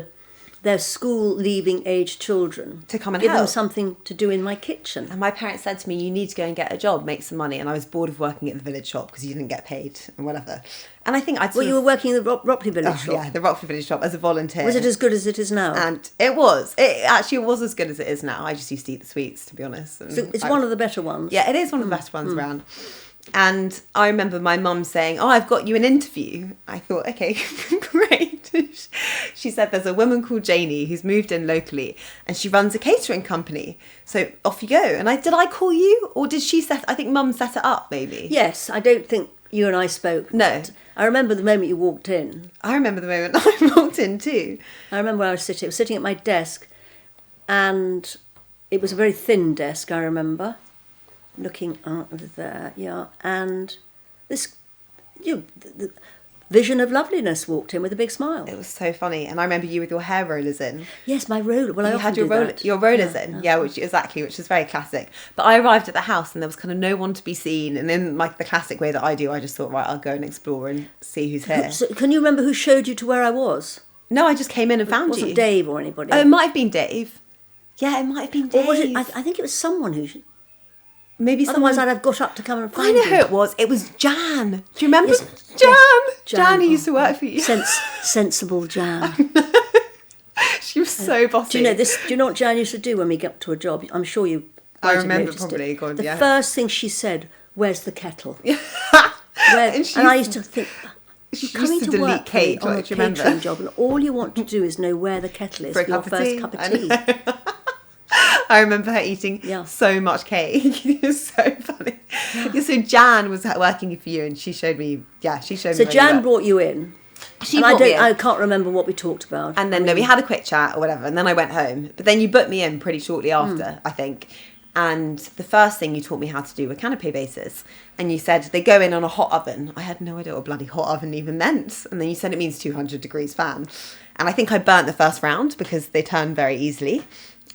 B: their school-leaving age children
A: To come and
B: give them
A: help.
B: something to do in my kitchen.
A: And my parents said to me, you need to go and get a job, make some money. And I was bored of working at the village shop because you didn't get paid and whatever. And I think I'd
B: Well, you were working in the Ropley Village shop.
A: Yeah, the Rockford Village shop as a volunteer.
B: Was it as good as it is now?
A: And it was. It actually was as good as it is now. I just used to eat the sweets, to be honest. And
B: So it's one of the better ones.
A: Yeah, it is one of the best ones around. And I remember my mum saying, oh, I've got you an interview. I thought, okay, great. She said there's a woman called Janie who's moved in locally and she runs a catering company. So off you go. And did I call you? Or did she I think mum set it up, maybe.
B: Yes, I don't think you and I spoke.
A: No.
B: I remember the moment you walked in.
A: I remember the moment I walked in too.
B: I remember where I was sitting at my desk, and it was a very thin desk, I remember, looking out of there, yeah, and this the vision of loveliness walked in with a big smile.
A: It was so funny. And I remember you with your hair rollers in.
B: Yes, my roller. Well, I
A: You
B: often
A: had your
B: do that.
A: rollers in, which is very classic. But I arrived at the house and there was kind of no one to be seen. And in like the classic way that I do, I just thought, right, I'll go and explore and see who's here.
B: So, can you remember who showed you to where I was?
A: No, I just came in and found
B: Was
A: you.
B: it Dave or anybody?
A: Oh, it might have been Dave. Yeah, it might have been Dave.
B: Or was it? I think it was someone who.
A: Maybe someone.
B: Otherwise, I'd have got up to come and
A: I
B: find
A: know
B: you.
A: who it was. It was Jan. Do you remember?
B: Yes,
A: Jan.
B: yes,
A: Jan, who
B: oh,
A: used to work for you.
B: Sensible Jan.
A: She was so bossy.
B: Do you know this? Do you know what Jan used to do when we got to a job? I'm sure you.
A: I
B: might have
A: remember
B: noticed
A: probably,
B: it.
A: go on,
B: The
A: yeah.
B: first thing she said, "Where's the kettle?"
A: And
B: I used to think,
A: she
B: you're coming
A: used to
B: to
A: delete
B: work
A: Kate,
B: on a
A: do you remember?
B: catering job, and all you want to do is know where the kettle is
A: For a
B: your
A: cup of
B: first
A: tea.
B: cup of
A: I
B: tea.
A: know. I remember her eating
B: Yeah.
A: so much cake. It was so funny. Yeah, so Jan was working for you, and she showed me. Yeah, she showed
B: So
A: me. where you
B: Jan
A: were.
B: brought you in.
A: She
B: And
A: brought me in.
B: I can't remember what we talked about.
A: And then no, we had a quick chat or whatever, and then I went home. But then you booked me in pretty shortly after, I think. And the first thing you taught me how to do were canapé bases. And you said they go in on a hot oven. I had no idea what a bloody hot oven even meant. And then you said it means 200 degrees fan. And I think I burnt the first round because they turn very easily.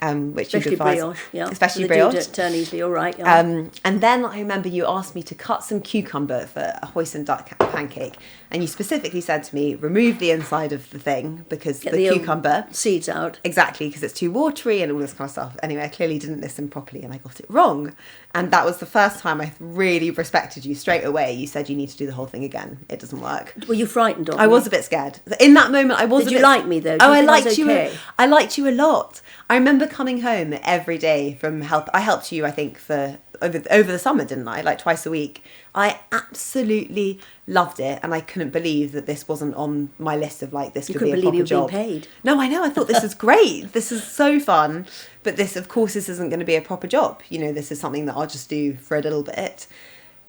A: Which
B: Especially
A: you advise,
B: brioche, yeah.
A: especially
B: So
A: brioche.
B: They do turn easily, all right. Yeah.
A: And then I remember you asked me to cut some cucumber for a hoisin duck pancake, and you specifically said to me, remove the inside of the thing because
B: Get
A: the
B: the
A: cucumber
B: seeds out.
A: exactly because it's too watery and all this kind of stuff. Anyway, I clearly didn't listen properly and I got it wrong, and that was the first time I really respected you straight away. You said you need to do the whole thing again. It doesn't work.
B: Were you frightened of me?
A: I was a bit scared in that moment. I was.
B: Did
A: a
B: you
A: bit...
B: like me, though? Do
A: Oh,
B: you
A: I
B: think I was
A: liked you.
B: okay?
A: I liked you a lot. I remember coming home every day from help. I helped you, I think, for over the summer, didn't I? Like twice a week. I absolutely loved it, and I couldn't believe that this wasn't on my list of like this
B: You
A: could be a
B: couldn't believe
A: proper
B: you were
A: job.
B: being paid.
A: No, I know. I thought this was great. This is so fun, but this, of course, this isn't going to be a proper job. You know, this is something that I'll just do for a little bit.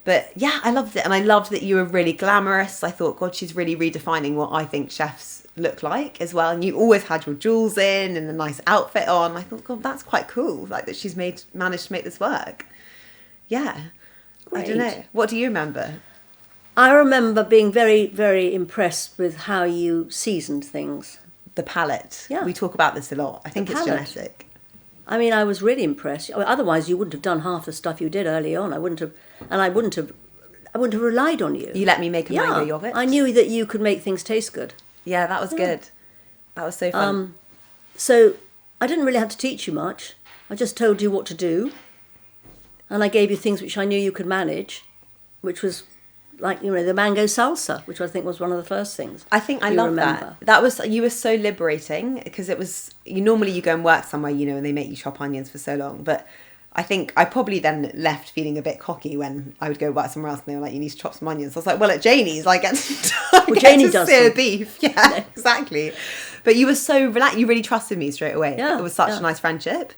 A: But yeah, I loved it, and I loved that you were really glamorous. I thought, God, she's really redefining what I think chefs look like as well. And you always had your jewels in and a nice outfit on. I thought, God, that's quite cool. Like that she's managed to make this work. Yeah, I don't
B: Great.
A: know. What do you remember?
B: I remember being very, very impressed with how you seasoned things.
A: The palate.
B: Yeah.
A: We talk about this a lot. I think
B: The
A: it's
B: palate.
A: genetic.
B: I mean, I was really impressed. Otherwise, you wouldn't have done half the stuff you did early on. I wouldn't have relied on you.
A: You let me make a mango yogurt.
B: I knew that you could make things taste good.
A: Yeah, that was good. That was so fun.
B: So I didn't really have to teach you much. I just told you what to do. And I gave you things which I knew you could manage, which was like, the mango salsa, which I think was one of the first things.
A: I think I
B: you
A: love
B: remember.
A: that. You were so liberating because it was, normally you go and work somewhere, and they make you chop onions for so long. But I think I probably then left feeling a bit cocky when I would go work somewhere else and they were like, you need to chop some onions. I was like, well, at Janie's, I get to,
B: Janie does
A: sear
B: them.
A: beef. Yeah, exactly. But you were so relaxed. You really trusted me straight away.
B: Yeah,
A: it was such a nice friendship.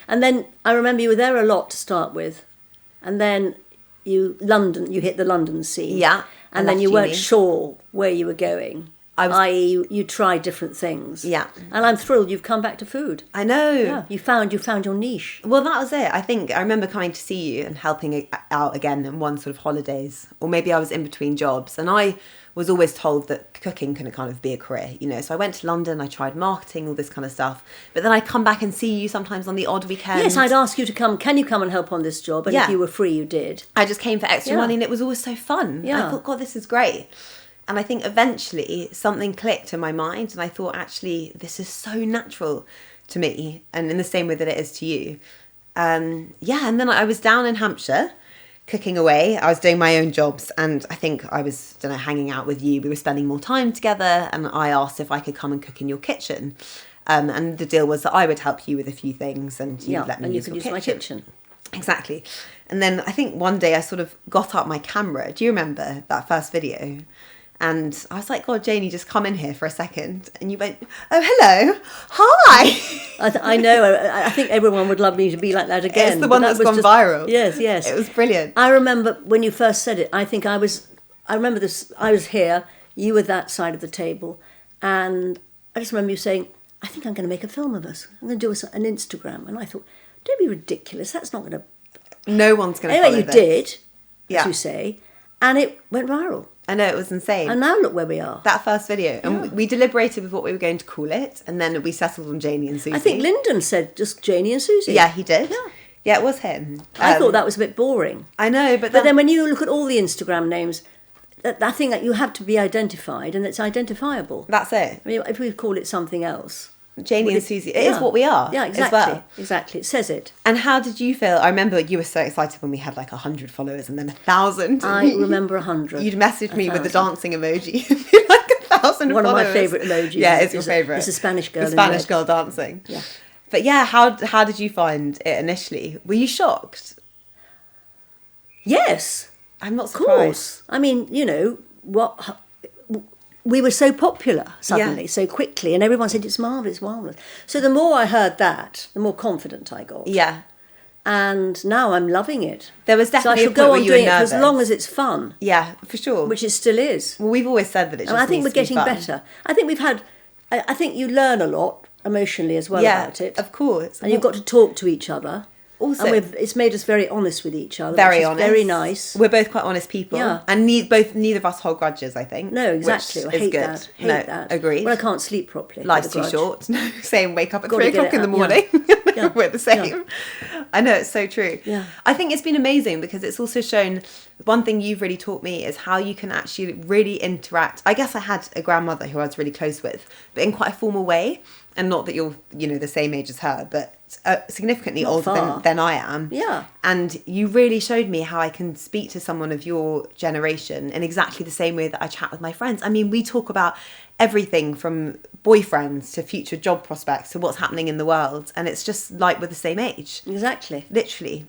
B: And then I remember you were there a lot to start with. And then you hit the London scene.
A: Yeah.
B: And then you weren't sure where you were going. I.e., you tried different things.
A: Yeah.
B: And I'm thrilled you've come back to food.
A: I know.
B: Yeah, you found your niche.
A: Well, that was it. I think I remember coming to see you and helping out again in one sort of holidays, or maybe I was in between jobs, and I was always told that cooking can kind of be a career, you know. So I went to London, I tried marketing, all this kind of stuff, but then I'd come back and see you sometimes on the odd weekend.
B: Yes, I'd ask you to come. Can you come and help on this job? And if you were free, you did.
A: I just came for extra money, and it was always so fun.
B: Yeah.
A: I thought, God, this is great. And I think eventually something clicked in my mind, and I thought, actually, this is so natural to me, and in the same way that it is to you. And then I was down in Hampshire cooking away. I was doing my own jobs, and I think I was, hanging out with you. We were spending more time together, and I asked if I could come and cook in your kitchen. And the deal was that I would help you with a few things, and you'd let me use your kitchen.
B: My kitchen.
A: Exactly. And then I think one day I sort of got up my camera. Do you remember that first video? And I was like, God, Janie, just come in here for a second. And you went, oh, hello. Hi.
B: I know. I think everyone would love me to be like that again.
A: It's the one that's gone viral.
B: Yes, yes.
A: It was brilliant.
B: I remember when you first said it, I remember this, I was here, you were that side of the table. And I just remember you saying, I think I'm going to make a film of us. I'm going to do an Instagram. And I thought, don't be ridiculous. That's not going to...
A: No one's going to follow this.
B: Anyway, you did, as you say. And it went viral.
A: I know, it was insane.
B: And now look where we are.
A: That first video. And we deliberated with what we were going to call it. And then we settled on Janie and Susie.
B: I think Lyndon said just Janie and Susie.
A: Yeah, he did. Yeah, it was him.
B: I thought that was a bit boring.
A: I know, but
B: then when you look at all the Instagram names, I think that you have to be identified and it's identifiable.
A: That's it.
B: I mean, if we call it something else.
A: Janie and Susie, it is what we are.
B: Yeah, exactly.
A: As well.
B: Exactly. It says it.
A: And how did you feel? I remember you were so excited when we had like 100 followers and then 1,000.
B: I remember 100.
A: You'd messaged me with the dancing emoji. Like 1,000
B: One
A: followers.
B: of my favourite emojis.
A: Yeah, it's your favourite.
B: It's a Spanish girl.
A: The Spanish girl dancing.
B: Yeah.
A: But yeah, how did you find it initially? Were you shocked?
B: Yes.
A: I'm not surprised.
B: Of course. I mean, you know, we were so popular suddenly, so quickly, and everyone said, it's marvellous, marvellous. So the more I heard that, the more confident I got.
A: Yeah.
B: And now I'm loving it.
A: There was definitely
B: so I should go on doing it for as long as it's fun.
A: Yeah, for sure.
B: Which it still is.
A: Well, we've always said that it just
B: and I think
A: needs
B: we're
A: to be
B: getting
A: fun.
B: better. I think we've had... I think you learn a lot emotionally as well about it.
A: Of course.
B: And you've got to talk to each other.
A: Also,
B: and it's made us very honest with each other.
A: Very
B: which is
A: honest.
B: Very nice.
A: We're both quite honest people.
B: Yeah.
A: And neither of us hold grudges, I think.
B: No, exactly. I hate that. Hate that.
A: Agreed.
B: Well, I can't sleep properly.
A: Life's too short. No, same, wake up at 3 o'clock in the
B: out.
A: morning.
B: Yeah.
A: We're the same. Yeah. I know, it's so true.
B: Yeah.
A: I think it's been amazing because it's also shown, one thing you've really taught me is how you can actually really interact. I guess I had a grandmother who I was really close with, but in quite a formal way. And not that you're, the same age as her, but significantly older than I am.
B: Yeah.
A: And you really showed me how I can speak to someone of your generation in exactly the same way that I chat with my friends. I mean, we talk about everything from boyfriends to future job prospects to what's happening in the world. And it's just like we're the same age.
B: Exactly.
A: Literally.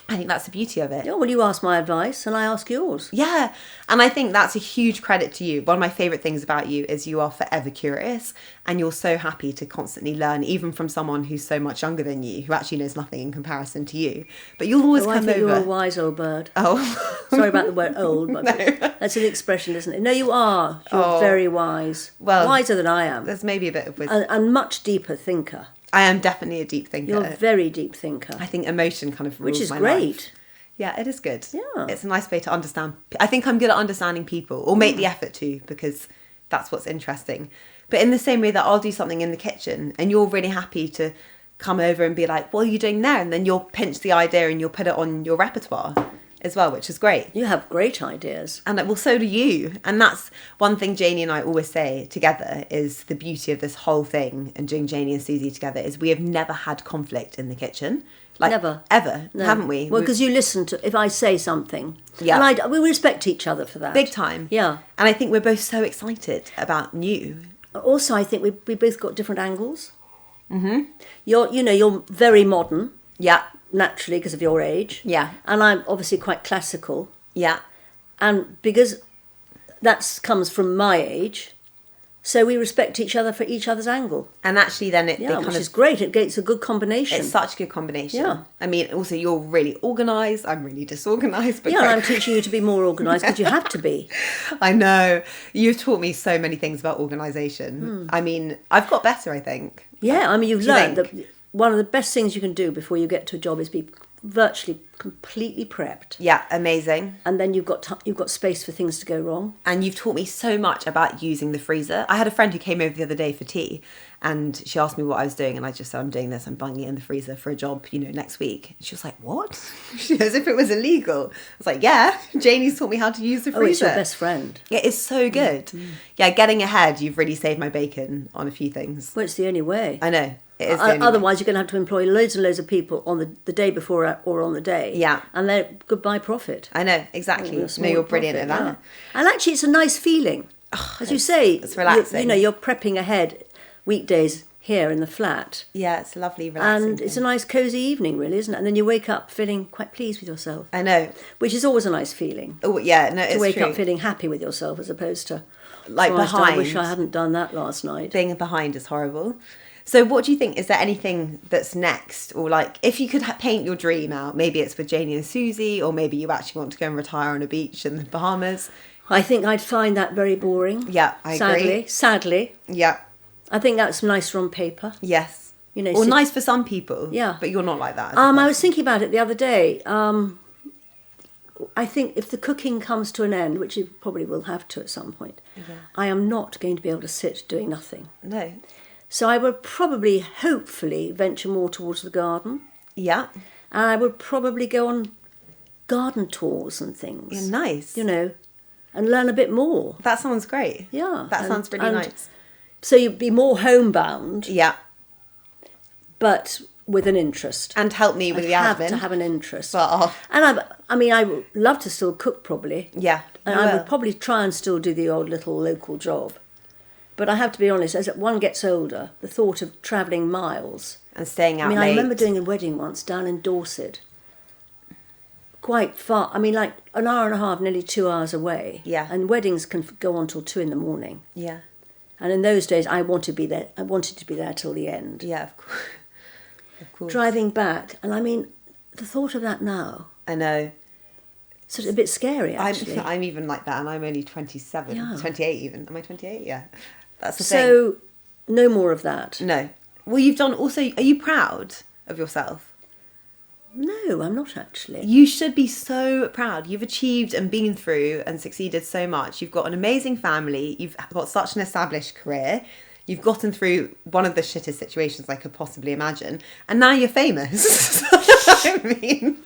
A: I think that's the beauty of it.
B: Yeah, well, you ask my advice and I ask yours.
A: Yeah, and I think that's a huge credit to you. One of my favourite things about you is you are forever curious and you're so happy to constantly learn, even from someone who's so much younger than you, who actually knows nothing in comparison to you. But you'll always come
B: I think
A: over.
B: You're a wise old bird.
A: Oh.
B: Sorry about the word old, but that's an expression, isn't it? No, you are. You're very wise.
A: Well,
B: wiser than I am.
A: There's maybe a bit of wisdom.
B: And much deeper thinker.
A: I am definitely a deep thinker.
B: You're a very deep thinker.
A: I think emotion kind of rules
B: Which is
A: my
B: great.
A: life. Yeah, it is good.
B: Yeah.
A: It's a nice way to understand. I think I'm good at understanding people, or make the effort to, because that's what's interesting. But in the same way that I'll do something in the kitchen and you're really happy to come over and be like, what are you doing there? And then you'll pinch the idea and you'll put it on your repertoire as well, which is great.
B: You have great ideas.
A: And well, so do you. And that's one thing Janie and I always say together is the beauty of this whole thing and doing Janie and Susie together is we have never had conflict in the kitchen. Like,
B: never.
A: Ever, no. Haven't we?
B: Well, because you listen to, if I say something.
A: Yeah.
B: And we respect each other for that.
A: Big time.
B: Yeah.
A: And I think we're both so excited about new.
B: Also, I think we both got different angles. Mm-hmm. You're very modern.
A: Yeah.
B: naturally because of your age.
A: Yeah.
B: And I'm obviously quite classical.
A: Yeah.
B: And because that comes from my age, so we respect each other for each other's angle.
A: And actually then they
B: Yeah,
A: kind
B: which
A: of...
B: is great. It's a good combination.
A: It's such a good combination.
B: Yeah.
A: I mean, also you're really organised. I'm really disorganised. But
B: yeah,
A: quite...
B: and I'm teaching you to be more organised because you have to be.
A: I know. You've taught me so many things about organisation. I mean, I've got better, I think.
B: Yeah, I mean, you've
A: Do you
B: learned
A: think?
B: that one of the best things you can do before you get to a job is be virtually completely prepped.
A: Yeah, amazing.
B: And then you've got space for things to go wrong.
A: And you've taught me so much about using the freezer. I had a friend who came over the other day for tea and she asked me what I was doing and I just said, I'm doing this, I'm bunging it in the freezer for a job, next week. And she was like, what? As if it was illegal. I was like, yeah, Janie's taught me how to use the freezer.
B: Oh, it's your best friend.
A: Yeah, it's so good. Mm-hmm. Yeah, getting ahead, you've really saved my bacon on a few things.
B: Well, it's the only way.
A: I know. It is the only
B: Otherwise,
A: way.
B: you're going to have to employ loads and loads of people on the day before or on the day.
A: Yeah.
B: And they're goodbye profit.
A: I know, exactly. No, you're brilliant at that.
B: Yeah. And actually, it's a nice feeling. As you say,
A: it's relaxing.
B: You're prepping ahead weekdays here in the flat.
A: Yeah, it's a lovely, relaxing
B: And it's a
A: thing.
B: nice, cosy evening, really, isn't it? And then you wake up feeling quite pleased with yourself.
A: I know.
B: Which is always a nice feeling.
A: Oh, yeah, no, it's
B: to wake
A: true.
B: up feeling happy with yourself as opposed to,
A: like
B: Christ,
A: behind.
B: I wish I hadn't done that last night.
A: Being behind is horrible. So what do you think, is there anything that's next? Or like, if you could paint your dream out, maybe it's with Janie and Susie, or maybe you actually want to go and retire on a beach in the Bahamas.
B: I think I'd find that very boring.
A: Yeah, I agree.
B: Sadly.
A: Yeah.
B: I think that's nicer on paper.
A: Yes. Or
B: so-
A: nice for some people.
B: Yeah.
A: But you're not like that.
B: I was thinking about it the other day. I think if the cooking comes to an end, which it probably will have to at some point, I am not going to be able to sit doing nothing.
A: No.
B: So I would probably, hopefully, venture more towards the garden.
A: Yeah.
B: And I would probably go on garden tours and things.
A: Yeah, nice.
B: And learn a bit more.
A: That sounds great.
B: Yeah.
A: That sounds really nice.
B: So you'd be more homebound,
A: Yeah.
B: but with an interest.
A: And help me with the
B: have
A: admin.
B: to have an interest.
A: Well,
B: And I would love to still cook probably.
A: yeah.
B: And I would probably try and still do the odd little local job. But I have to be honest, as one gets older, the thought of travelling miles.
A: And staying out late.
B: I remember doing a wedding once down in Dorset. Quite far. like an hour and a half, nearly 2 hours away.
A: Yeah.
B: And weddings can go on till 2 a.m.
A: Yeah.
B: And in those days, I wanted to be there. I wanted to be there till the end.
A: Yeah, of course. Of course.
B: Driving back, and the thought of that now,
A: I know.
B: it's a bit scary actually.
A: I'm even like that, and I'm only 27,
B: Yeah.
A: 28 even. Am I 28? Yeah. That's the thing.
B: So, no more of that.
A: No. Well, you've done also, are you proud of yourself?
B: No, I'm not actually.
A: You should be so proud. You've achieved and been through and succeeded so much. You've got an amazing family. You've got such an established career. You've gotten through one of the shittest situations I could possibly imagine. And now you're famous. I mean,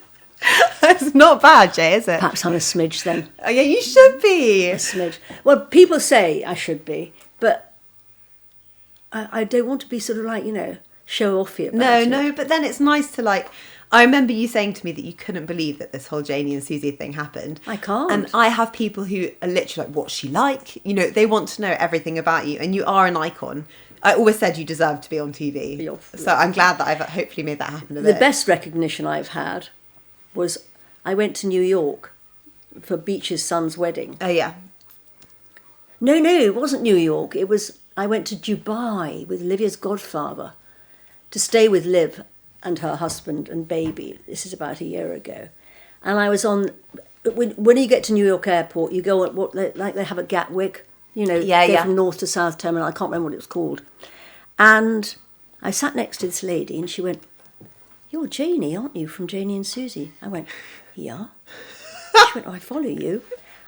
A: it's not bad, Jay, is it?
B: Perhaps I'm a smidge then.
A: Oh, yeah, you should be.
B: A smidge. Well, people say I should be, but I don't want to be sort of like, show offy about it.
A: No, but then it's nice to I remember you saying to me that you couldn't believe that this whole Janie and Susie thing happened.
B: I can't.
A: And I have people who are literally like, what's she like? They want to know everything about you, and you are an icon. I always said you deserve to be on TV. So I'm glad that I've hopefully made that happen a bit.
B: The best recognition I've had was I went to New York for Beach's son's wedding.
A: Oh, yeah.
B: No, it wasn't New York. I went to Dubai with Livia's godfather to stay with Liv and her husband and baby. This is about a year ago. And I was when you get to New York Airport, you go like they have at Gatwick, go from north to south terminal. I can't remember what it was called. And I sat next to this lady and she went, "You're Janie, aren't you, from Janie and Susie?" I went, "Yeah." She went, "Oh, I follow you."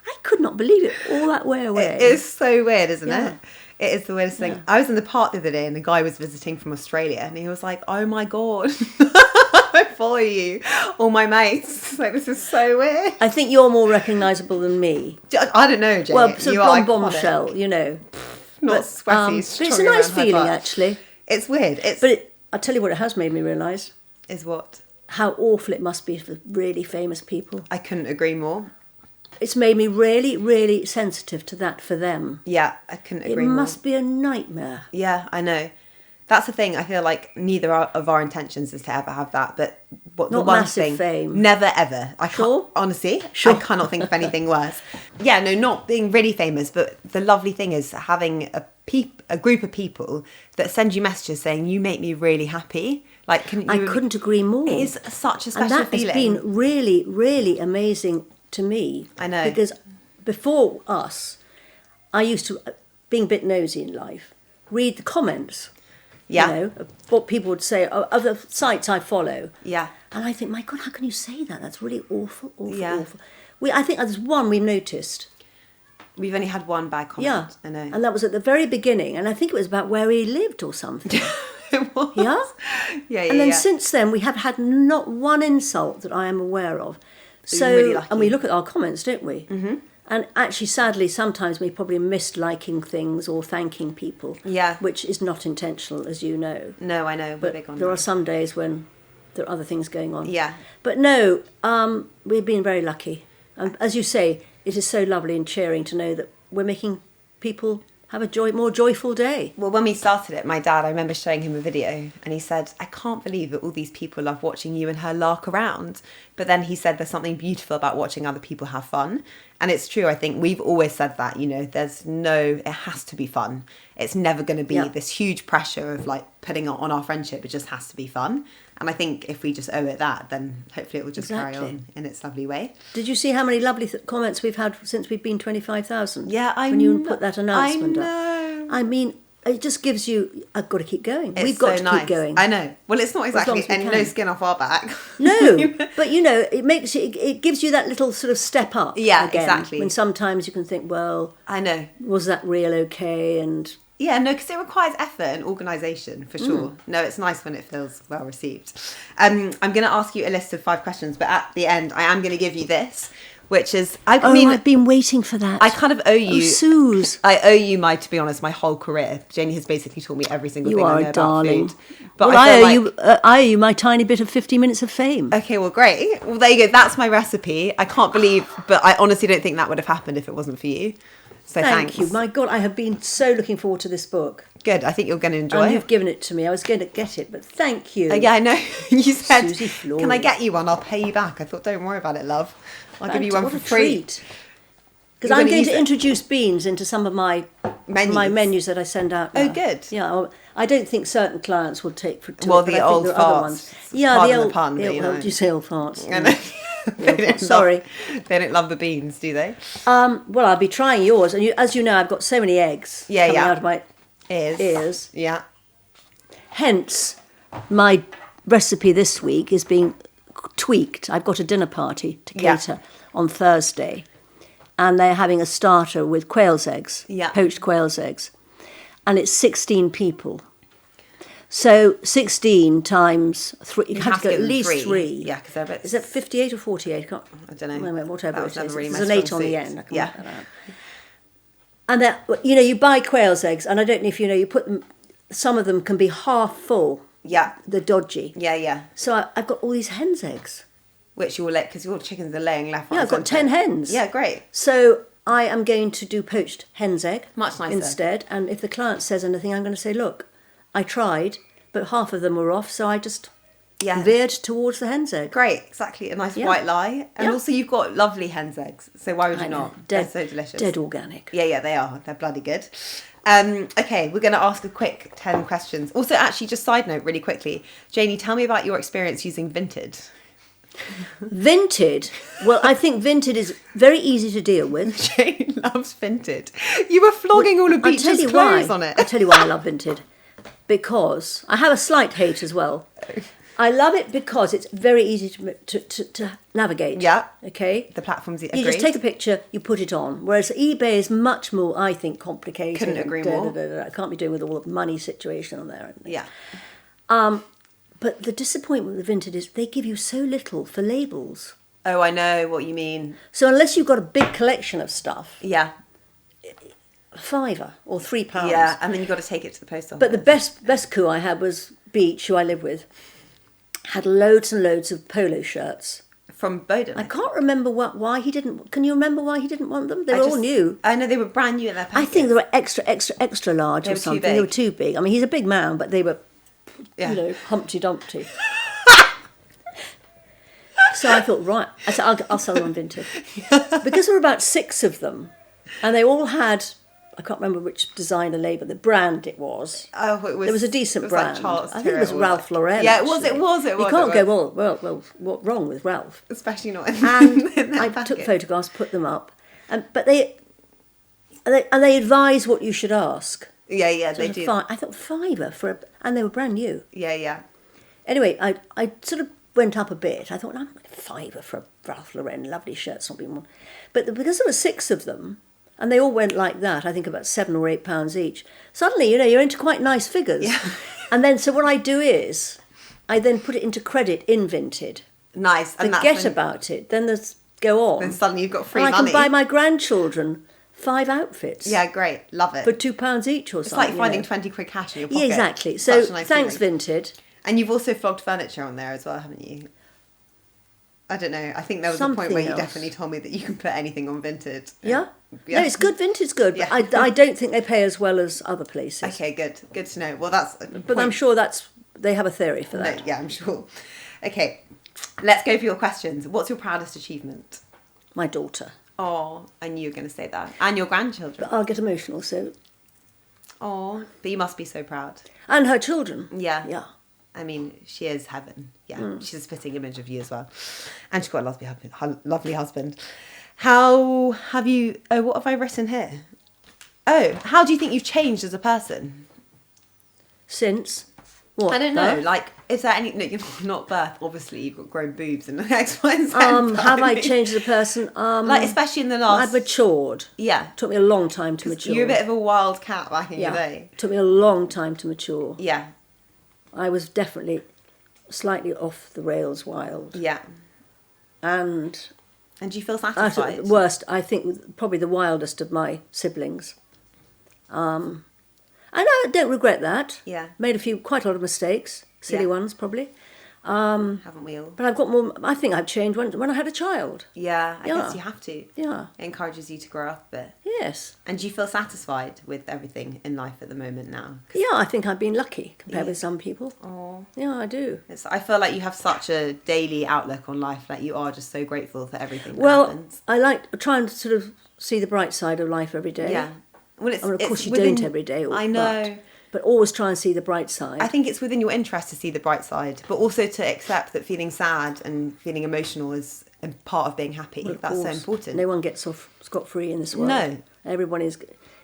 B: I could not believe it, all that way away.
A: It is so weird, isn't
B: Yeah.
A: it? It is the weirdest thing.
B: Yeah.
A: I was in the park the other day and a guy was visiting from Australia and he was like, "Oh my God, I follow you. All my mates." This is so weird.
B: I think you're more recognisable than me.
A: I don't know, Jay.
B: Well, sort
A: You
B: of
A: are
B: blonde
A: iconic.
B: bombshell,
A: Not sweaty.
B: but it's a
A: strung
B: nice
A: around her
B: feeling,
A: butt.
B: actually.
A: It's weird.
B: But I'll tell you what it has made me realise.
A: Is what?
B: How awful it must be for really famous people.
A: I couldn't agree more.
B: It's made me really, really sensitive to that for them.
A: Yeah, I couldn't
B: It
A: agree more.
B: must be a nightmare.
A: Yeah, I know. That's the thing. I feel like neither of our intentions is to ever have that, but what
B: Not
A: the one
B: massive
A: thing.
B: fame.
A: Never ever. I
B: Sure?
A: can't, honestly,
B: Sure.
A: I cannot think of anything worse. Yeah, no, not being really famous, but the lovely thing is having a group of people that send you messages saying you make me really happy. Like,
B: I couldn't agree more.
A: It is such a special
B: and that
A: feeling.
B: has been really, really amazing to me.
A: I know.
B: Because before us, I used to, being a bit nosy in life, read the comments.
A: Yeah.
B: You know, what people would say of the sites I follow.
A: Yeah.
B: And I think, my God, how can you say that? That's really awful, awful,
A: Yeah.
B: awful. I think there's one we've noticed.
A: We've only had one bad comment.
B: Yeah.
A: I know.
B: And that was at the very beginning. And I think it was about where he lived or something.
A: It was.
B: Yeah?
A: Yeah,
B: And then since then, we have had not one insult that I am aware of. So,
A: really lucky.
B: and we look at our comments, don't we? Mm-hmm. And actually, sadly, sometimes we probably missed liking things or thanking people.
A: Yeah.
B: Which is not intentional, as you know.
A: No, I know. We're
B: But
A: big on
B: there
A: that.
B: are some days when there are other things going on.
A: Yeah.
B: But no, we've been very lucky. And as you say, it is so lovely and cheering to know that we're making people have a more joyful day.
A: Well, when we started it, my dad, I remember showing him a video and he said, I can't believe that all these people love watching you and her lark around. But then he said there's something beautiful about watching other people have fun. And it's true, I think we've always said that, it has to be fun. It's never going to be this huge pressure of like putting on our friendship. It just has to be fun. And I think if we just owe it that, then hopefully it will just carry on in its lovely way.
B: Did you see how many lovely comments we've had since we've been 25,000?
A: Yeah, I know.
B: When you put that announcement
A: I
B: up.
A: know.
B: I mean, it just gives you, I've got to keep going.
A: It's
B: We've got
A: so
B: to keep going.
A: I know. Well, it's not exactly,
B: as we
A: and
B: can.
A: no skin off our back.
B: No, but it gives you that little sort of step up.
A: Yeah,
B: again,
A: exactly.
B: When sometimes you can think, well,
A: I know.
B: was that real okay? And
A: Yeah, no, because it requires effort and organisation, for sure. No, it's nice when it feels well received. I'm going to ask you a list of 5 questions, but at the end, I am going to give you this, which is... I've
B: been waiting for that.
A: I kind of owe you...
B: Oh, Suze.
A: I owe you to be honest, my whole career. Janie has basically taught me every single thing I know
B: darling.
A: about food. But
B: Well,
A: I
B: owe you my tiny bit of 50 minutes of fame.
A: Okay, well, great. Well, there you go. That's my recipe. I can't believe... But I honestly don't think that would have happened if it wasn't for you. So
B: Thank
A: thanks.
B: you. My God, I have been so looking forward to this book.
A: Good. I think you're going to enjoy
B: And
A: it.
B: you've given it to me. I was going to get it, but thank you.
A: Yeah, I know. You said,
B: Susie Floyd.
A: can I get you one? I'll pay you back. I thought, don't worry about it, love. I'll give you one
B: What
A: for
B: a
A: free.
B: Because
A: You're
B: I'm
A: gonna
B: going
A: use
B: to
A: it.
B: introduce beans into some of my menus that I send out now.
A: Oh, good.
B: Yeah, I don't think certain clients will take to
A: Well,
B: it, but
A: the
B: I think
A: old
B: there are other
A: farts.
B: ones. Yeah,
A: Pardon
B: the
A: the
B: old
A: pun, but you know.
B: do you say old farts?
A: I know. They don't
B: Sorry.
A: They don't love the beans, do they?
B: Well, I'll be trying yours, and as you know, I've got so many eggs coming out of my ears.
A: Yeah.
B: Hence, my recipe this week is being tweaked. I've got a dinner party to cater on Thursday, and they're having a starter with quail's eggs, poached quail's eggs, and it's 16 people. So 16 times 3, you have to go at least 3.
A: Yeah, because they're a bit...
B: Is that 58 or 48?
A: I don't know.
B: Whatever it is.
A: Really
B: There's an 8 on the end. I can
A: Yeah.
B: work that out. And that, you buy quail's eggs, and I don't know if you know, you put them, some of them can be half full.
A: Yeah.
B: They're dodgy.
A: Yeah.
B: So I've got all these hen's eggs.
A: Which you will let, because your chickens are laying left, right,
B: Yeah, I've got 10
A: centre.
B: hens.
A: Yeah, great.
B: So I am going to do poached hen's egg.
A: Much nicer.
B: Instead. And if the client says anything, I'm going to say, look, I tried, but half of them were off, so I just veered towards the hen's egg.
A: Great, exactly. A nice white lie. And also you've got lovely hen's eggs, so why would you not? They're so delicious.
B: Dead organic.
A: Yeah, they are. They're bloody good. Okay, we're going to ask a quick 10 questions. Also, actually, just side note really quickly. Janie, tell me about your experience using Vinted.
B: Vinted? Well, I think Vinted is very easy to deal with.
A: Janie loves Vinted. You were flogging all of Beach's clothes on it.
B: I'll tell you why I love Vinted. Because I have a slight hate as well. I love it because it's very easy to navigate.
A: Yeah.
B: Okay.
A: The platforms,
B: You just take a picture, you put it on. Whereas eBay is much more, I think, complicated.
A: Couldn't agree more.
B: I can't be doing with all the money situation on there.
A: Yeah.
B: But the disappointment with Vinted is they give you so little for labels.
A: Oh, I know what you mean.
B: So unless you've got a big collection of stuff,
A: Yeah.
B: £5 or £3.
A: Yeah, and then you've got to take it to the post office.
B: But the best coup I had was Beach, who I live with, had loads and loads of polo shirts.
A: From Bowden.
B: I can't remember why he didn't. Can you remember why he didn't want them? They were all new.
A: I know they were brand new in their packets.
B: I think they were extra large
A: They
B: or
A: were too
B: something.
A: big.
B: They were too big. I mean, he's a big man, but they were, Humpty Dumpty. So I thought, right, I said, I'll sell them on Vinted. Because there were about 6 of them, and they all had, I can't remember which designer label, the brand it was.
A: Oh, it was.
B: There was a decent brand.
A: Like Charles
B: I think it was Ralph Lauren.
A: Yeah,
B: actually.
A: it was.
B: You can't go, well, what's wrong with Ralph?
A: Especially not
B: And
A: in that
B: I
A: packet.
B: took photographs, put them up, but they advise what you should ask.
A: Yeah, they do.
B: I thought £5 and they were brand new.
A: Yeah.
B: Anyway, I sort of went up a bit. I thought, I'm £5 for a Ralph Lauren, lovely shirts, not being more. But because there were 6 of them, and they all went like that, I think about £7 or £8 each. Suddenly, you're into quite nice figures.
A: Yeah.
B: And then, so what I do is, I then put it into credit in Vinted.
A: Nice. And
B: Forget about it. Then there's go on.
A: Then suddenly you've got free
B: and
A: money.
B: I can buy my grandchildren 5 outfits.
A: Yeah, great. Love it.
B: For £2 each or
A: it's
B: something.
A: like finding 20 quid cash in your pocket.
B: Yeah, exactly. So
A: Such a nice
B: thanks,
A: feeling.
B: Vinted.
A: And you've also flogged furniture on there as well, haven't you? I don't know. I think there was a point where you definitely told me that you can put anything on Vinted.
B: Yeah? No, it's good. Vinted's good.
A: Yeah.
B: But I don't think they pay as well as other places.
A: Okay, good. Good to know. Well, that's...
B: But I'm sure they have a theory for that.
A: No, yeah, I'm sure. Okay, let's go for your questions. What's your proudest achievement?
B: My daughter.
A: Oh, I knew you were going to say that. And your grandchildren.
B: But I'll get emotional, so...
A: Oh, but you must be so proud.
B: And her children.
A: Yeah.
B: Yeah.
A: I mean, she is heaven. Yeah, she's a spitting image of you as well. And she's got a lovely husband. How have you... Oh, what have I written here? Oh, how do you think you've changed as a person?
B: Since? What?
A: I don't know.
B: birth?
A: Like, is there any... No, you're not birth. Obviously, you've got grown boobs and X, Y, and Z.
B: Have I changed as a person?
A: Like, especially in the last...
B: I've matured.
A: Yeah.
B: Took me a long time to mature.
A: You're a bit of a wild cat back in your day.
B: Took me a long time to mature.
A: Yeah.
B: I was definitely slightly off the rails wild.
A: Yeah.
B: And
A: do you feel
B: at
A: satisfied?
B: the worst, I think probably the wildest of my siblings. And I don't regret that.
A: Yeah.
B: Made quite a lot of mistakes, silly ones probably.
A: Haven't we all?
B: But I've got more. I think I've changed when I had a child.
A: Yeah, I guess you have to.
B: Yeah.
A: It encourages you to grow up a bit.
B: Yes.
A: And do you feel satisfied with everything in life at the moment now?
B: Yeah, I think I've been lucky compared with some people.
A: Oh.
B: Yeah, I do.
A: I feel like you have such a daily outlook on life. Like you are just so grateful for everything that
B: Well,
A: happens.
B: I like trying to sort of see the bright side of life every day.
A: Yeah. Well, it's,
B: I mean, of course,
A: it's
B: you
A: within,
B: don't every day.
A: I know.
B: But always try and see the bright side.
A: I think it's within your interest to see the bright side, but also to accept that feeling sad and feeling emotional is a part of being happy.
B: Well,
A: That's so
B: course,
A: important.
B: No one gets off scot-free in this world.
A: No.
B: Everyone is...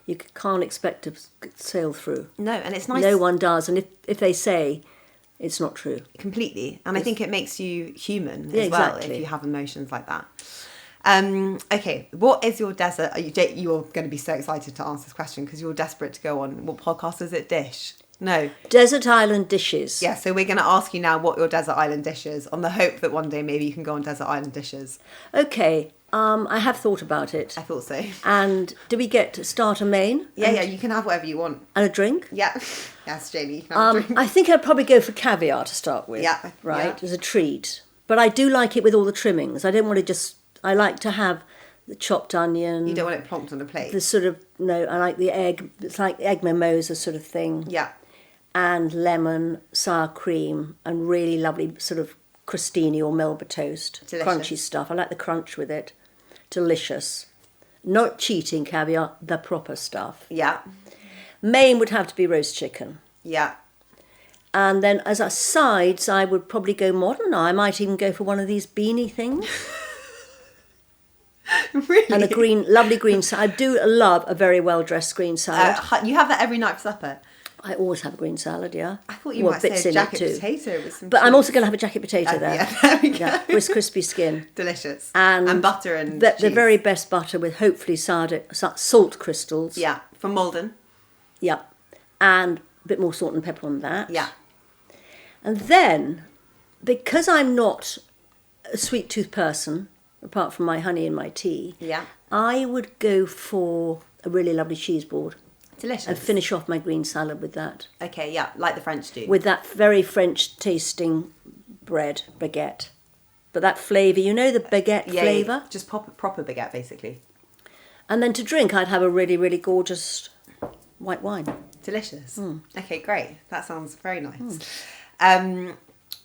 B: You can't expect to sail through.
A: No, and it's nice.
B: No one does. And if they say, it's not true.
A: Completely. And I think it makes you human
B: Yeah,
A: as well
B: exactly.
A: if you have emotions like that. Okay, what is your desert? You're going to be so excited to answer this question because you're desperate to go on. What podcast is it? Dish? No.
B: Desert island dishes.
A: Yeah, so we're going to ask you now what your desert island dish is on the hope that one day maybe you can go on desert island dishes.
B: Okay, I have thought about it.
A: I thought so.
B: And do we get starter main?
A: Yeah, you can have whatever you want.
B: And a drink?
A: Yeah. Yes, Janie, you can have a drink.
B: I think I'd probably go for caviar to start with.
A: Yeah.
B: Right,
A: Yeah.
B: as a treat. But I do like it with all the trimmings. I don't want to just... I like to have the chopped onion.
A: You don't want it plonked on a plate.
B: The sort of... No, I like the egg. It's like egg mimosa sort of thing.
A: Yeah.
B: And lemon, sour cream, and really lovely sort of crostini or Melba toast.
A: Delicious.
B: Crunchy stuff. I like the crunch with it. Delicious. Not cheating caviar, the proper stuff.
A: Yeah.
B: Main would have to be roast chicken.
A: Yeah.
B: And then as a sides, I would probably go modern. I might even go for one of these beanie things.
A: Really?
B: And a lovely green salad. I do love a very well-dressed green salad.
A: You have that every night for supper?
B: I always have a green salad, yeah.
A: I thought you might say a
B: in it
A: jacket
B: too.
A: potato with some
B: But I'm
A: cheese.
B: also going to have a jacket potato there.
A: Yeah, there we go.
B: Yeah, with crispy skin.
A: Delicious.
B: And
A: butter and
B: the
A: cheese.
B: very best butter with hopefully salt crystals.
A: Yeah, from Malden.
B: Yeah. And a bit more salt and pepper on that.
A: Yeah.
B: And then, because I'm not a sweet tooth person, apart from my honey and my tea,
A: Yeah.
B: I would go for a really lovely cheese board.
A: Delicious.
B: And finish off my green salad with that.
A: Okay, yeah, like the French do.
B: With that very French tasting baguette. But that flavour, you know the baguette flavour?
A: Yeah, just proper baguette, basically.
B: And then to drink, I'd have a really, really gorgeous white wine.
A: Delicious.
B: Hmm.
A: Okay, great. That sounds very nice.